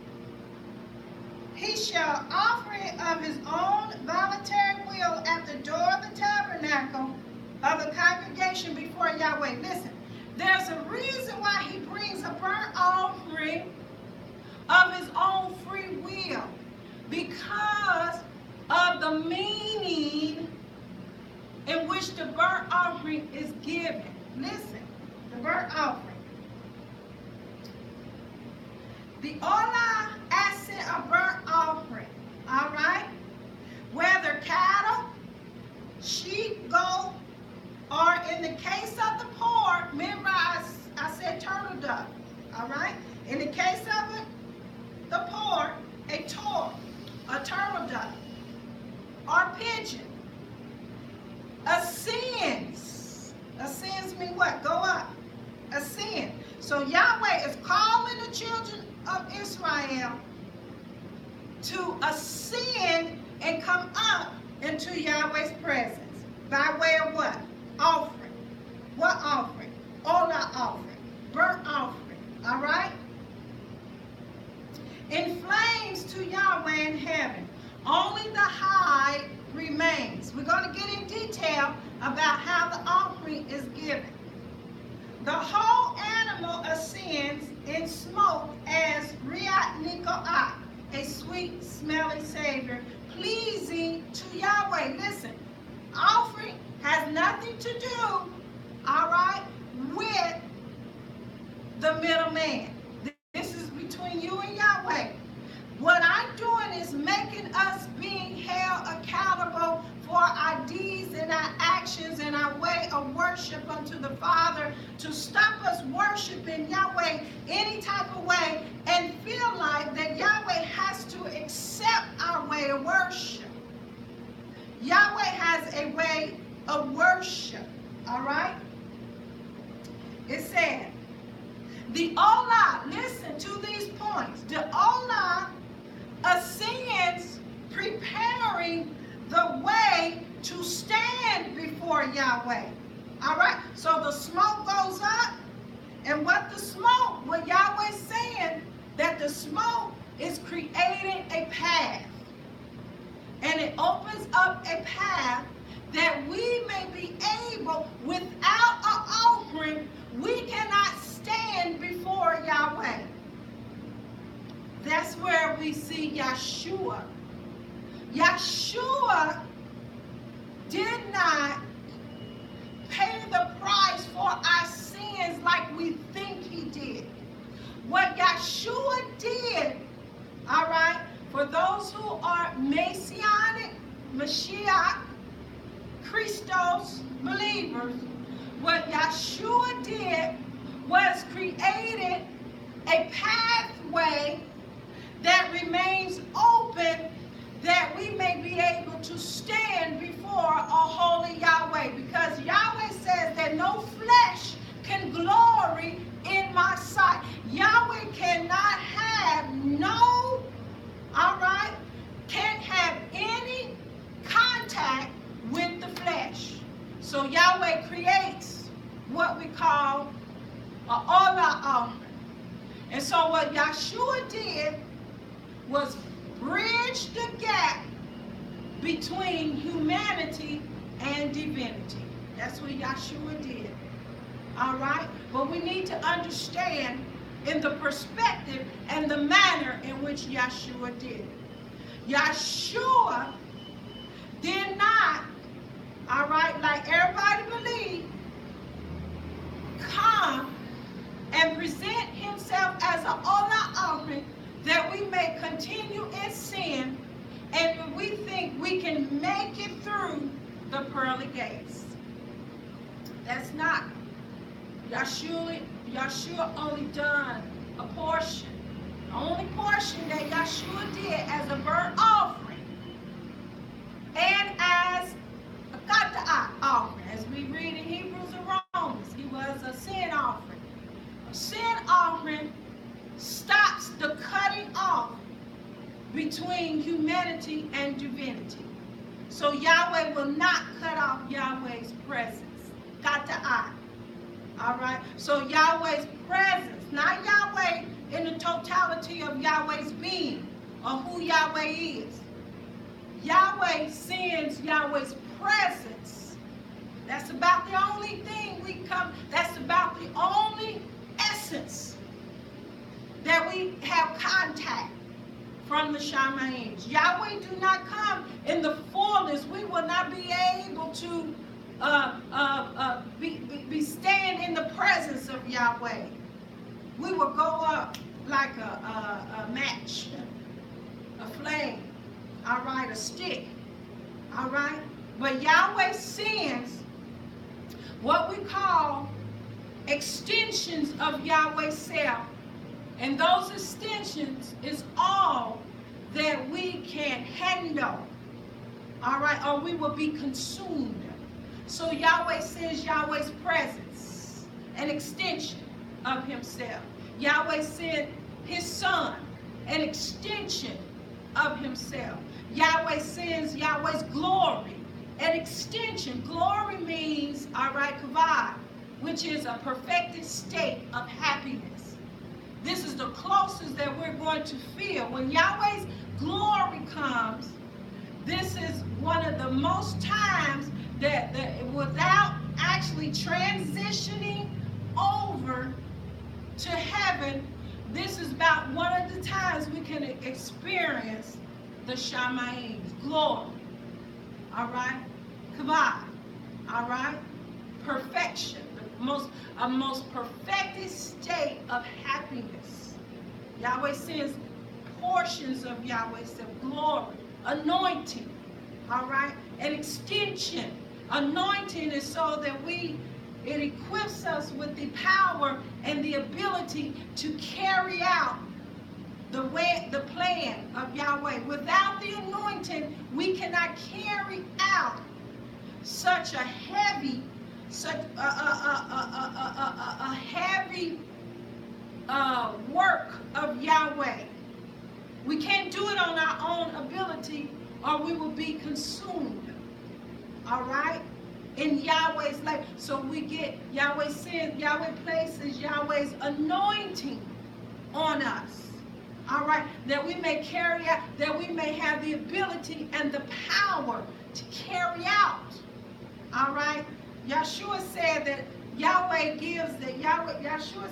He shall offer it of his own voluntary will at the door of the tabernacle of the congregation before Yahweh. Listen, there's a reason why he brings a burnt offering of his own free will, because of the meaning in which the burnt offering is given. Listen, the burnt offering. The olah asset of burnt offering, all right? Whether cattle, sheep, goat, or in the case of the pork, remember I said turtle dove, all right? In the case of it, the pork, a turtle dove, or pigeon. Ascends mean what? Go up. Ascend. So Yahweh is calling the children of Israel to ascend and come up into Yahweh's presence by way of what? Offering. What offering? Olah offering. Burnt offering. All right? In flames to Yahweh in heaven. Only the hide remains. We're going to get in detail about how the offering is given. The whole animal ascends in smoke as Riat Nikoah, a sweet smelling savior, pleasing to Yahweh. Listen, offering has nothing to do, all right, with the middleman. This is between you and Yahweh. What I'm doing is making us being held accountable for our deeds and our actions and our way of worship unto the Father, to stop us worshiping Yahweh any type of way and feel like that Yahweh has to accept our way of worship. Yahweh has a way of worship, all right? It said, the Olah, listen to these points. The Olah ascends, preparing the way to stand before Yahweh. All right? So the smoke goes up, and what Yahweh's saying, that the smoke is creating a path. And it opens up a path that we may be able, without an offering, we cannot stand before Yahweh. That's where we see Yeshua. Yeshua did not pay the price for our sins like we think he did. What Yeshua did, all right, for those who are Messianic, Mashiach, Christos believers, what Yeshua did was created a pathway that remains open, that we may be able to stand before a holy Yahweh. Because Yahweh says that no flesh can glory in my sight. Yahweh cannot have can't have any contact with the flesh. So Yahweh creates what we call an Olah offering. And so what Yeshua did was bridge the gap between humanity and divinity. That's what Yeshua did. All right? But we need to understand in the perspective and the manner in which Yeshua did it. Yeshua did not, all right, like everybody believed, come and present himself as an Olah offering that we may continue in sin, and we think we can make it through the pearly gates. That's not. Yeshua only done a portion. The only portion that Yeshua did as a burnt offering and as a kata'ah offering, as we read in Hebrews and Romans, he was a sin offering. A sin offering stops the cutting off between humanity and divinity. So Yahweh will not cut off Yahweh's presence. Kata'ah. All right? So Yahweh's presence, not Yahweh in the totality of Yahweh's being or who Yahweh is. Yahweh sends Yahweh's presence. That's about the only thing that's about the only essence that we have contact from the Shamaim. Yahweh do not come in the fullness. We will not be able to be staying in the presence of Yahweh. We will go up like a match, a flame, all right, a stick, all right? But Yahweh sends what we call extensions of Yahweh's self. And those extensions is all that we can handle, all right, or we will be consumed. So Yahweh sends Yahweh's presence, an extension. of himself. Yahweh sent his son, an extension of himself. Yahweh sends Yahweh's glory, an extension. Glory means, all right, kavod, which is a perfected state of happiness. This is the closest that we're going to feel. When Yahweh's glory comes, this is one of the most times that without actually transitioning over to heaven, this is about one of the times we can experience the Shamayim, glory. All right? Kavod. All right? Perfection. A most perfected state of happiness. Yahweh sends portions of Yahweh's glory. Anointing. All right? An extension. Anointing is so that it equips us with the power and the ability to carry out the plan of Yahweh. Without the anointing, we cannot carry out such a heavy work of Yahweh. We can't do it on our own ability, or we will be consumed. All right? In Yahweh's life. So we get Yahweh places Yahweh's anointing on us. All right, that we may carry out, that we may have the ability and the power to carry out. All right, Yeshua said that Yahshua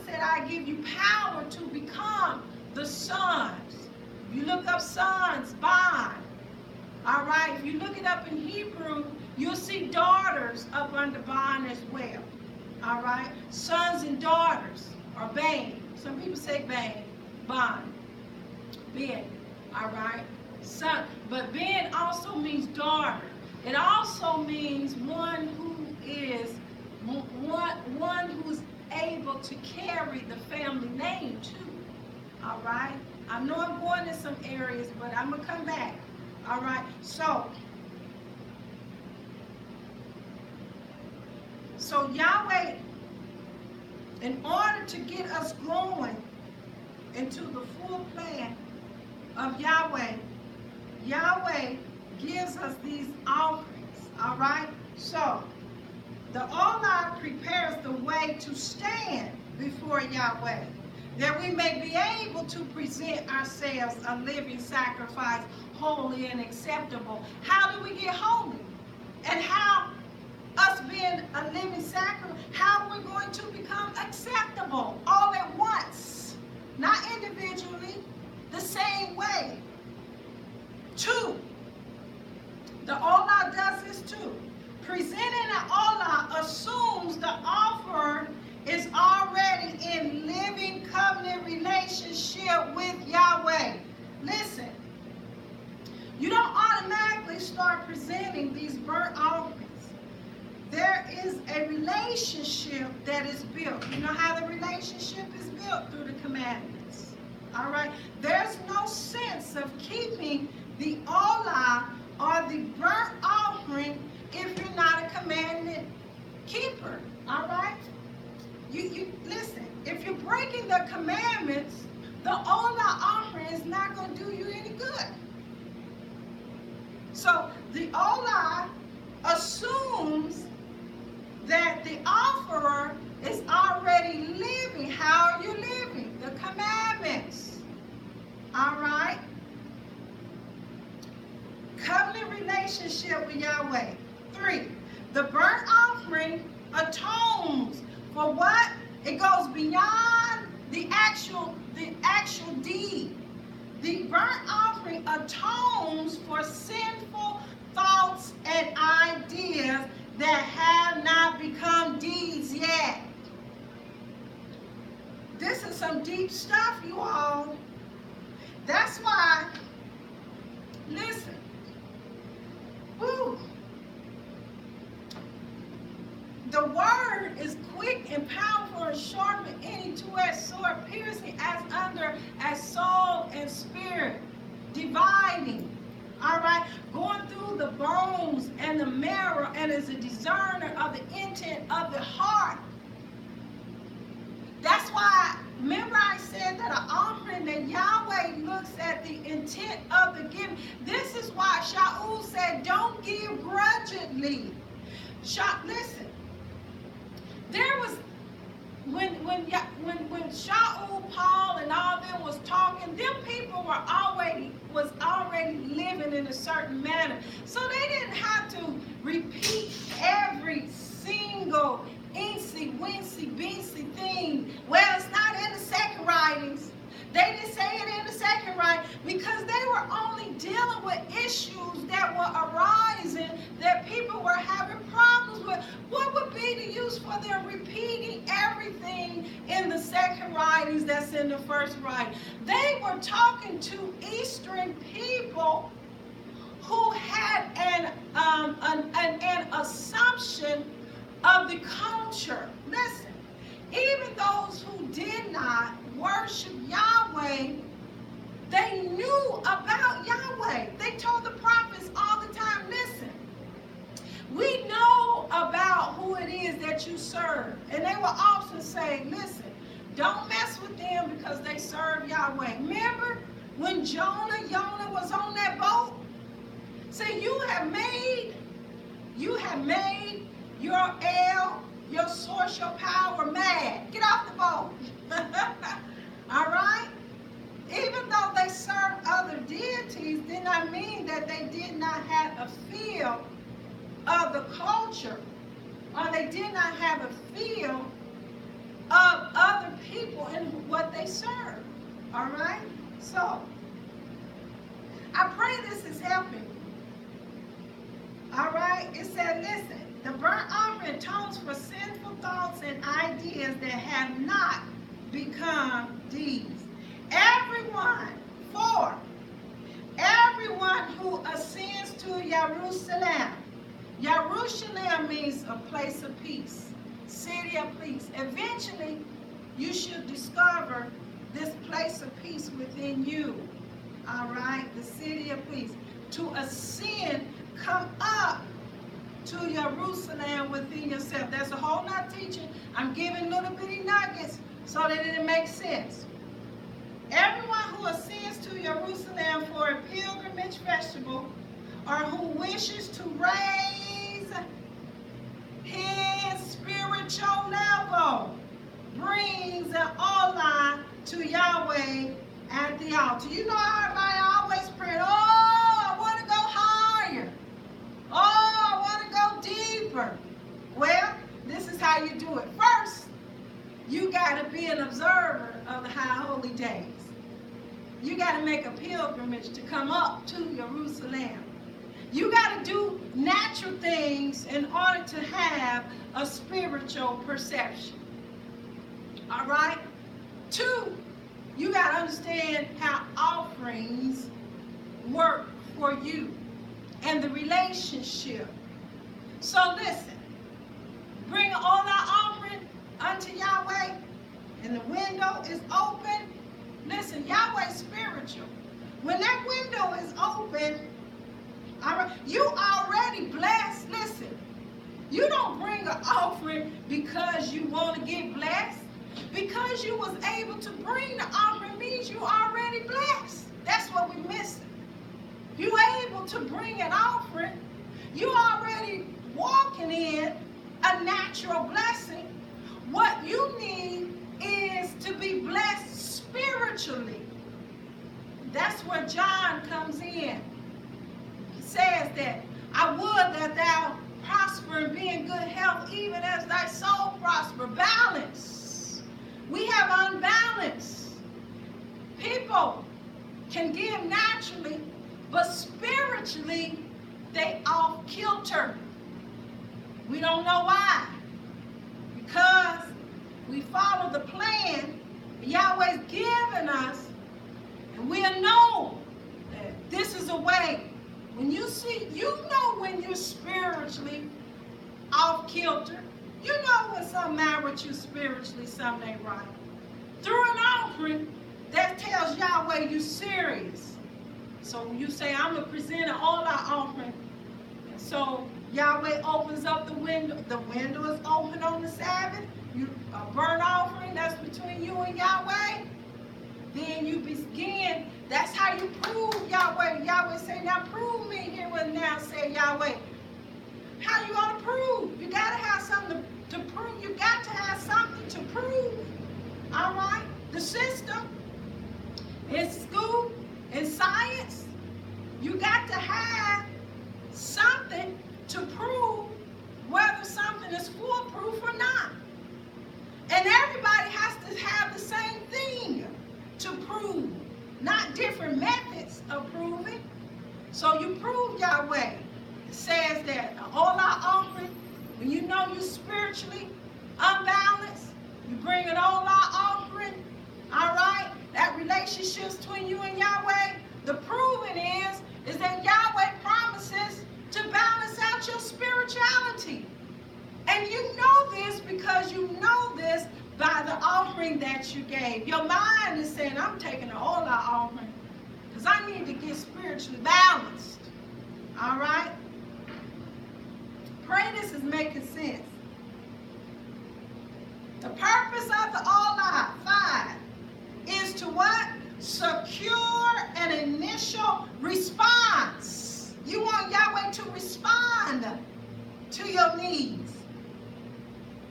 said, I give you power to become the sons. If you look up sons, ban. All right, if you look it up in Hebrew, you'll see daughters up under ban as well. All right, sons and daughters, or bane. Some people say bane, ban. Ben, all right, son, but Ben also means daughter. It also means one who is able to carry the family name too. All right, I know I'm going in some areas, but I'm gonna come back. All right, so Yahweh, in order to get us going into the full plan of Yahweh gives us these offerings. All right, so the Olah prepares the way to stand before Yahweh, that we may be able to present ourselves a living sacrifice, holy and acceptable. How do we get holy? And how us being a living sacrifice, how we're going to become acceptable all at once, not individually, the same way. 2, the Olah does this too. Presenting an Olah assumes the offerer is already in living covenant relationship with Yahweh. Listen, you don't automatically start presenting these burnt offerings. There is a relationship that is built. You know how the relationship is built? Through the commandments. All right? There's no sense of keeping the Olah or the burnt offering if you're not a commandment keeper. All right? You listen, if you're breaking the commandments, the Olah offering is not going to do you any good. So the Olah assumes that the offerer is already living. How are you living? The commandments. All right? Covenant relationship with Yahweh. 3, the burnt offering atones for what? It goes beyond the actual deed. The burnt offering atones for sinful thoughts and ideas that have not become deeds yet. This is some deep stuff, you all. That's why, listen, woo, the word is quick and powerful and sharp than any two-edged sword, piercing as soul and spirit, dividing, all right, going through the bones and the marrow, and is a discerner of the intent of the heart. That's why understanding that Yahweh looks at the intent of the giving. This is why Shaul said, don't give grudgingly. Listen, there was, when Shaul, Paul, and all them was talking, them people was already living in a certain manner. So they didn't have to repeat every single incy, wincy, beansy thing. Well, it's not in the second writings. They didn't say it in the second writing because they were only dealing with issues that were arising, that people were having problems with. What would be the use for them repeating everything in the second writings that's in the first writing? They were talking to Eastern people who had an assumption of the culture. Listen, even those who did not worship Yahweh, they knew about Yahweh. They told the prophets all the time, listen, we know about who it is that you serve. And they will often say, listen, don't mess with them because they serve Yahweh. Remember when Jonah was on that boat? Say, you have made your your source, your power mad. Get off the boat. All right? Even though they served other deities, did not mean that they did not have a feel of the culture, or they did not have a feel of other people and what they serve. All right? So, I pray this is helping. All right? It said, listen, the burnt offering atones for sinful thoughts and ideas that have not become deeds. Everyone who ascends to Jerusalem. Jerusalem means a place of peace, city of peace. Eventually, you should discover this place of peace within you. All right? The city of peace. To ascend, come up to Jerusalem within yourself. There's a whole lot of teaching. I'm giving little bitty nuggets so that it makes sense. Everyone who ascends to Jerusalem for a pilgrimage festival, or who wishes to raise his spiritual level, brings an offering to Yahweh at the altar. You know how everybody always pray, oh, I want to go higher. Oh, I want to go deeper. Well, this is how you do it. First, you got to be an observer of the high holy days. You got to make a pilgrimage to come up to Jerusalem. You got to do natural things in order to have a spiritual perception. All right? 2, you got to understand how offerings work for you and the relationship. So listen, bring all our offering unto Yahweh, and the window is open. Listen, Yahweh's spiritual. When that window is open, all right, you already blessed. Listen, you don't bring an offering because you want to get blessed. Because you was able to bring the offering means you already blessed. That's what we missing. You able to bring an offering, you already walking in a natural blessing. What you need is to be blessed spiritually. That's where John comes in. He says that, I would that thou prosper and be in good health, even as thy soul prosper. Balance. We have unbalance. People can give naturally, but spiritually, they off kilter. We don't know why. Because we follow the plan Yahweh's given us, and we'll know that this is a way. When you see, you know when you're spiritually off kilter. You know when something out with you spiritually, something ain't right. Through an offering, that tells Yahweh you're serious. So you say, I'm going to present an all-out offering. And so Yahweh opens up the window. The window is open on the Sabbath. A burnt offering, that's between you and Yahweh. then you begin. That's how you prove Yahweh. Yahweh say, now prove me here and now, say Yahweh. How you gonna prove? You gotta have something to prove. You got to have something to prove. All right? The system in school, in science, you got to have something to prove whether something is foolproof or not. And everybody has to have the same thing to prove, not different methods of proving. So you prove Yahweh. It says that all our offering, when you know you're spiritually unbalanced, you bring an all our offering, all right? That relationship between you and Yahweh, the proving is that Yahweh promises to balance out your spirituality. And you know this because you know this by the offering that you gave. Your mind is saying, I'm taking the all our offering because I need to get spiritually balanced. All right? Pray this is making sense. The purpose of the all our 5 is to what? Secure an initial response. You want Yahweh to respond to your needs.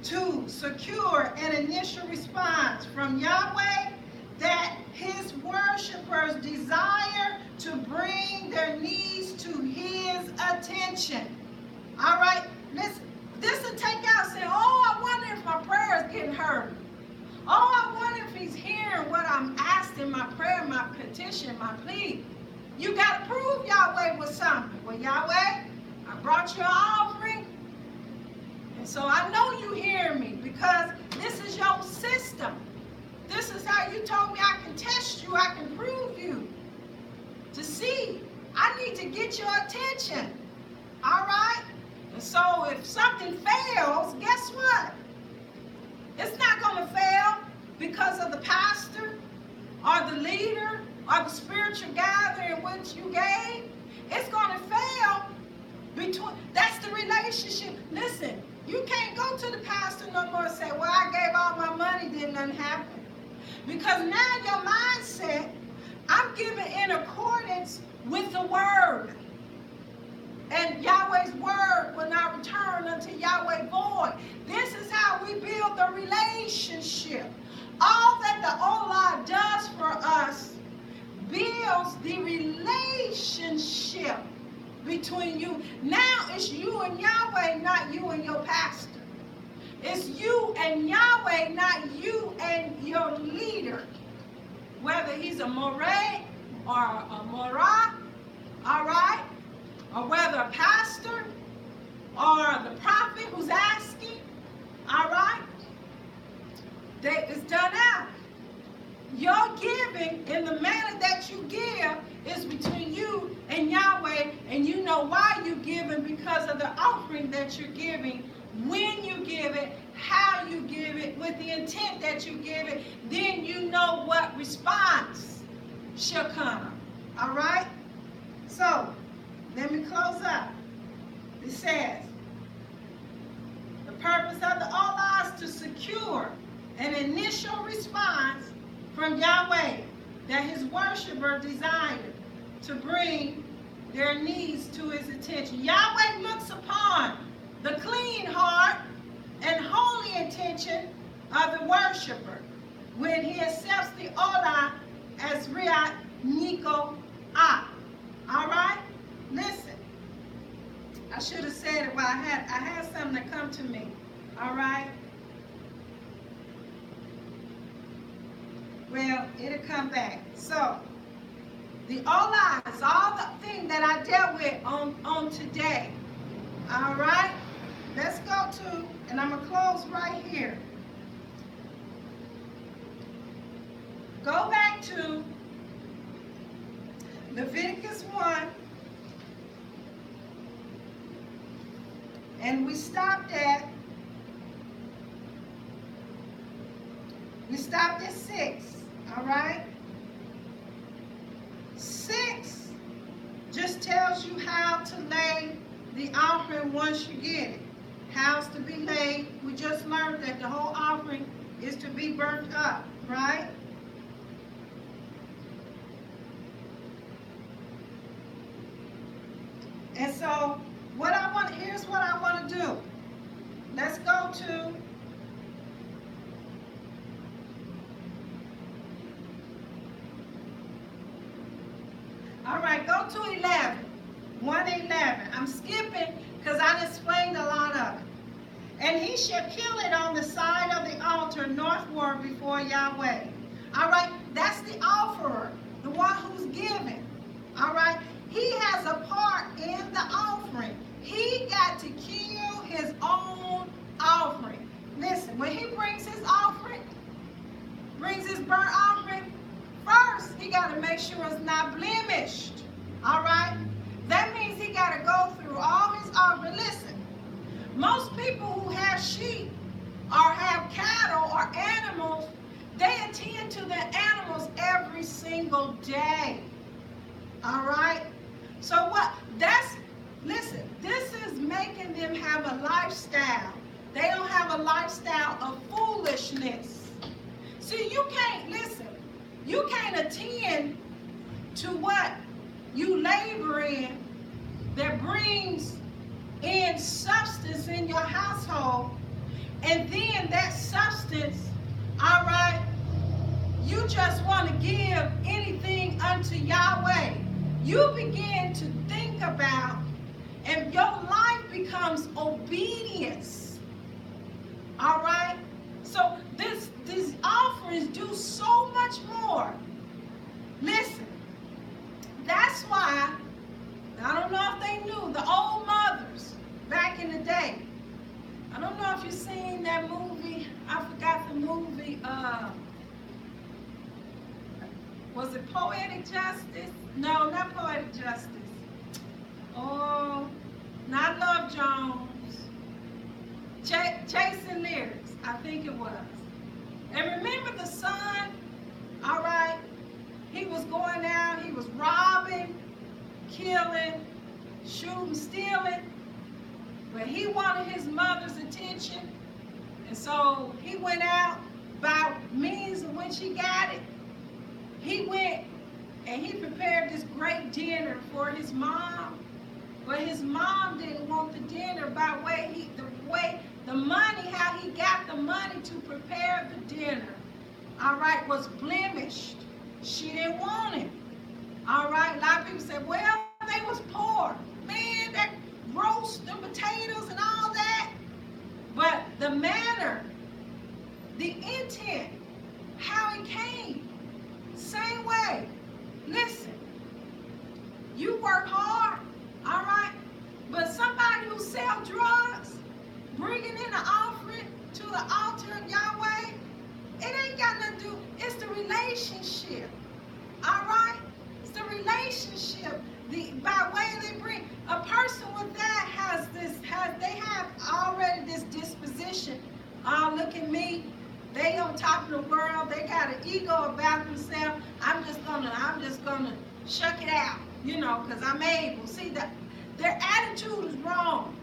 To secure an initial response from Yahweh that his worshipers desire to bring their needs to his attention. All right? This will take out saying, oh, I wonder if my prayer is getting heard. Oh, I wonder if he's hearing what I'm asking, my prayer, my petition, my plea. You got to prove Yahweh with something. Well, Yahweh, I brought you an offering. And so I know you hear me because this is your system. This is how you told me I can test you, I can prove you. To see, I need to get your attention. All right? And so if something fails, guess what? It's not going to fail because of the pastor or the leader or the spiritual gathering which you gave. It's going to fail between, that's the relationship. Listen, you can't go to the pastor no more and say, well, I gave all my money, didn't nothing happen. Because now your mindset, I'm giving in accordance with the word. And Yahweh's word will not return unto Yahweh void. This is how we build the relationship. All that the Olah does for us builds the relationship between you. Now it's you and Yahweh, not you and your pastor. It's you and Yahweh, not you and your leader. Whether he's a Moreh or a Morah, all right? Or whether a pastor or the prophet who's asking, all right? It's done out. Your giving in the manner that you give is between you and Yahweh, and you know why you're giving because of the offering that you're giving, when you give it, how you give it, with the intent that you give it, then you know what response shall come. All right? So, let me close up. It says, the purpose of the Olah is to secure an initial response from Yahweh that his worshiper desired to bring their needs to his attention. Yahweh looks upon the clean heart and holy intention of the worshiper when he accepts the Olah as Riat Niko Ah. All right? Listen, I should have said it while I had something that come to me. All right? Well, it'll come back. So, the Olah is all the thing that I dealt with on today. All right? Let's go to, and I'm going to close right here. Go back to Leviticus 1. And we stopped at 6, all right? 6 just tells you how to lay the offering once you get it. How's to be laid. We just learned that the whole offering is to be burnt up, right? And so here's what I want to do. Let's go to all right, go to 11. 1:11. I'm skipping because I explained a lot of it. And he shall kill it on the side of the altar northward before Yahweh. All right, that's the offerer, the one who's giving. All right, he has a part in the offering. He got to kill his own offering. Listen, when he brings his offering, brings his burnt offering, first he got to make sure it's not blemished. All right, that means he got to go through all his offering. Listen, most people who have sheep or have cattle or animals, they attend to their animals every single day. All right? So listen, this is making them have a lifestyle. They don't have a lifestyle of foolishness. See, you can't attend to what you labor in that brings in substance in your household, and then that substance, all right, you just want to give anything unto Yahweh. You begin to think about, and your life becomes obedience. All right? So these offerings do so much more. Listen, that's why, I don't know if they knew, the old mothers back in the day, I don't know if you've seen that movie, I forgot the movie, was it Poetic Justice? No, not Poetic Justice. Oh, not Love Jones. Chasing Lyrics, I think it was. And remember the son, all right, he was going out, he was robbing, killing, shooting, stealing, but he wanted his mother's attention, and so he went out by means of which he got it. He went and he prepared this great dinner for his mom, but his mom didn't want the dinner by the money, how he got the money to prepare the dinner, all right, was blemished. She didn't want it. All right, a lot of people say, well, they was poor. Man, that roast and potatoes and all that. But the manner, the intent, how it came, same way. Listen, you work hard, all right, but somebody who sells drugs, bringing in an offering to the altar of Yahweh, it ain't got nothing to do, it's the relationship, all right? It's the relationship, by way they bring. A person with that they have already this disposition. Oh, look at me. They on top of the world. They got an ego about themselves. I'm just gonna shuck it out, because I'm able. See, their attitude is wrong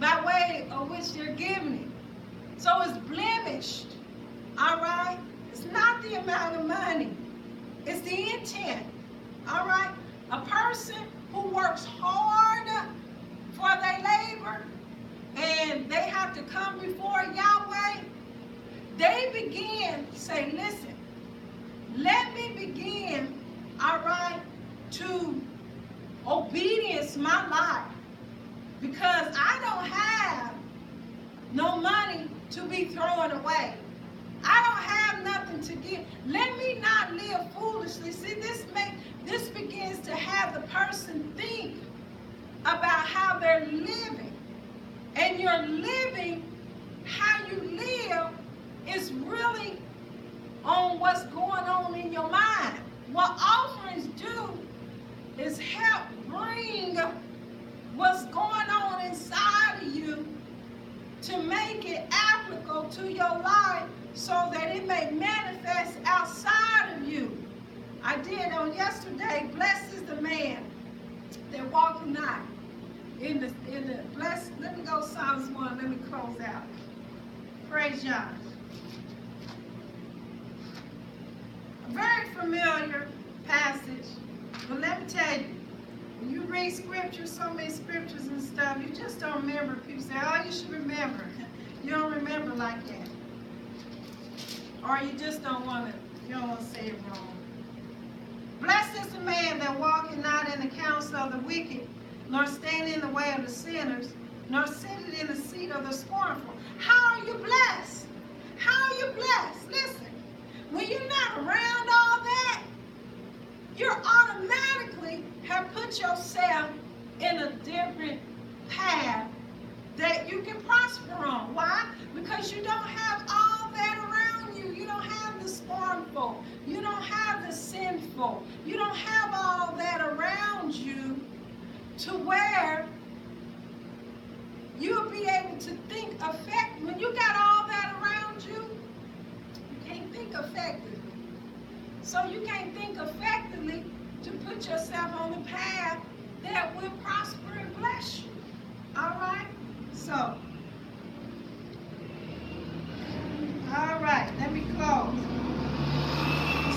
by way of which they're giving it. So it's blemished. All right? It's not the amount of money. It's the intent. All right? A person who works hard for their labor and they have to come before Yahweh, they begin to say, listen, let me begin, all right, to obedience my life, because I don't have no money to be throwing away. I don't have nothing to give. Let me not live foolishly. See, this begins to have the person think about how they're living. And your living, how you live, is really on what's going on in your mind. What offerings do is help bring what's going on inside of you to make it applicable to your life so that it may manifest outside of you. I did on yesterday, blessed is the man that walketh not in the blessed. Let me go Psalms 1, let me close out. Praise God. A very familiar passage, but let me tell you, When you read scriptures, so many scriptures and stuff, you just don't remember. People say, oh, you should remember. You don't remember like that. Or you just don't want to, you don't want to say it wrong. Blessed is the man that walketh not in the counsel of the wicked, nor stand in the way of the sinners, nor sitteth in the seat of the scornful. How are you blessed? How are you blessed? Listen, when you're not around all that, you automatically have put yourself in a different path that you can prosper on. Why? Because you don't have all that around you. You don't have the scornful. You don't have the sinful. You don't have all that around you to where you'll be able to think effectively. When you got all that around you, you can't think effectively. So you can't think effectively to put yourself on the path that will prosper and bless you. All right? So, all right, let me close.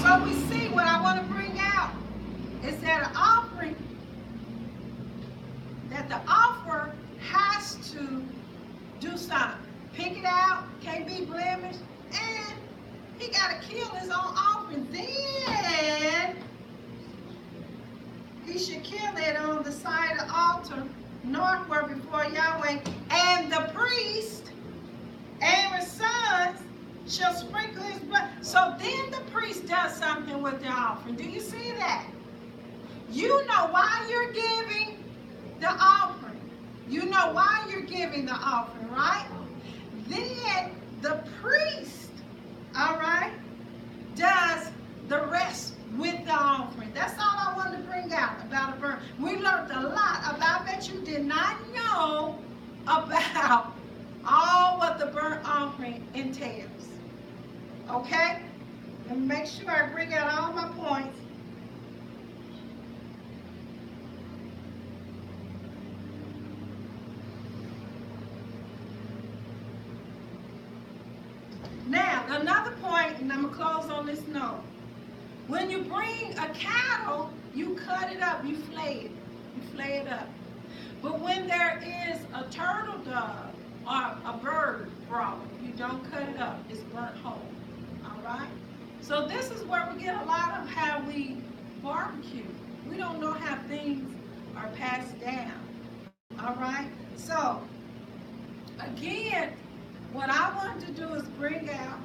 So we see what I want to bring out is that an offering, that the offerer has to do something. Pick it out, can't be blemished, and he got to kill his own offering. Then he should kill it on the side of the altar northward before Yahweh, and the priest, Aaron's sons, shall sprinkle his blood. So then the priest does something with the offering. Do you see that? You know why you're giving the offering. You know why you're giving the offering, right? Then the priest, all right, does the rest with the offering. That's all I wanted to bring out about a burnt. We learned a lot about that you did not know about all what the burnt offering entails. Okay? Let me make sure I bring out all my points. Now, another point, and I'm going to close on this note. When you bring a cattle, you cut it up, you flay it. You flay it up. But when there is a turtle dove or a bird brought, you don't cut it up. It's burnt whole. All right? So this is where we get a lot of how we barbecue. We don't know how things are passed down. All right? So, again, what I want to do is bring out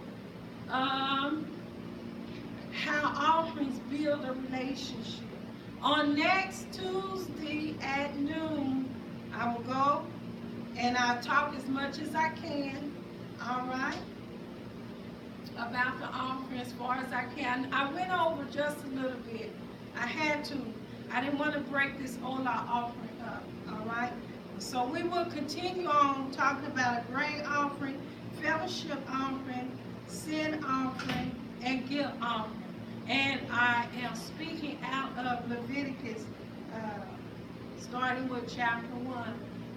how offerings build a relationship. On next Tuesday at noon, I will go and I'll talk as much as I can, all right, about the offering as far as I can. I went over just a little bit. I had to. I didn't want to break this whole lot offering up, all right? So we will continue on talking about a grain offering, fellowship offering, sin offering, and guilt offering. And I am speaking out of Leviticus, starting with chapter 1,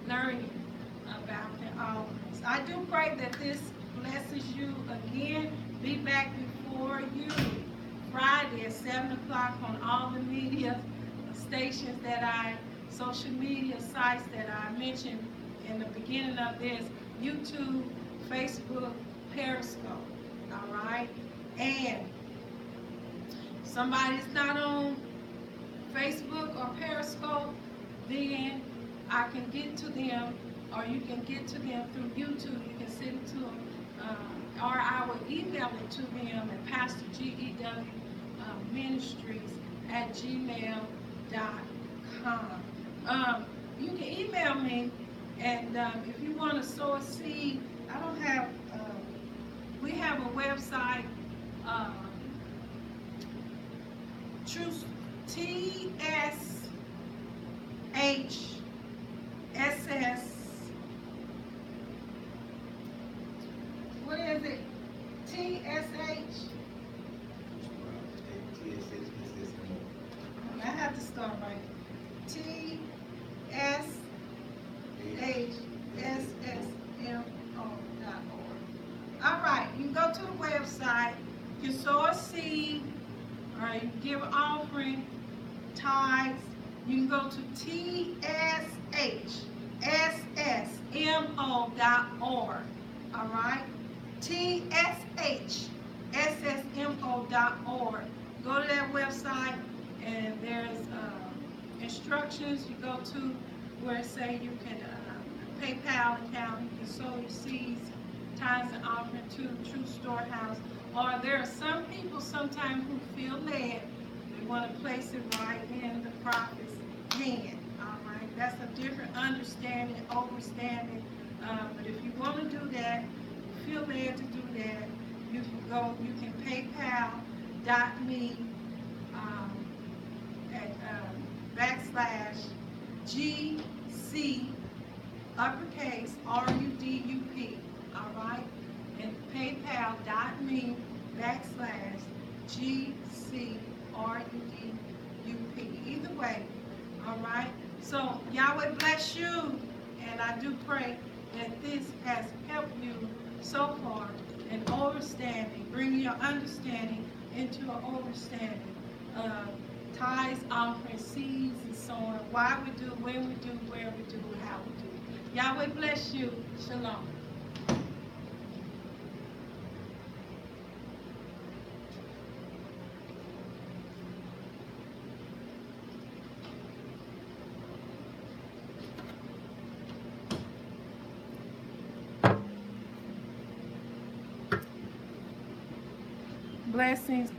learning about the offerings. I do pray that this blesses you again. Be back before you Friday at 7 o'clock on all the media stations social media sites that I mentioned in the beginning of this, YouTube, Facebook, Periscope, all right? And somebody's not on Facebook or Periscope, then I can get to them, or you can get to them through YouTube. You can send it to them, or I will email it to them at PastorG Ministries at gmail.com. You can email me, and if you want to sow a seed, I don't have, we have a website, TSHSS, what is it? TSH? I have to start right. TSHSSMO.org. All right, you can go to the website, you can sow a seed, or you can give an offering, tithes, You can go to tshssmo.org. All right? tshssmo.org. Go to that website, and there's instructions. You go to where it say you can PayPal account, you can sow your seeds, tithes and offering to the True Storehouse. Or there are some people sometimes who feel led, they want to place it right in the prophet's hand. All right, that's a different understanding, overstanding. But if you want to do that, feel led to do that, you can PayPal.me at /GC uppercase RUDUP, all right, and PayPal.me /GC RUDUP. Either way, all right. So Yahweh bless you, and I do pray that this has helped you so far in understanding, bringing your understanding into an understanding of tithes, offerings, seeds, and so on. Why we do, when we do, where we do, how we do. Yahweh bless you. Shalom. Blessings.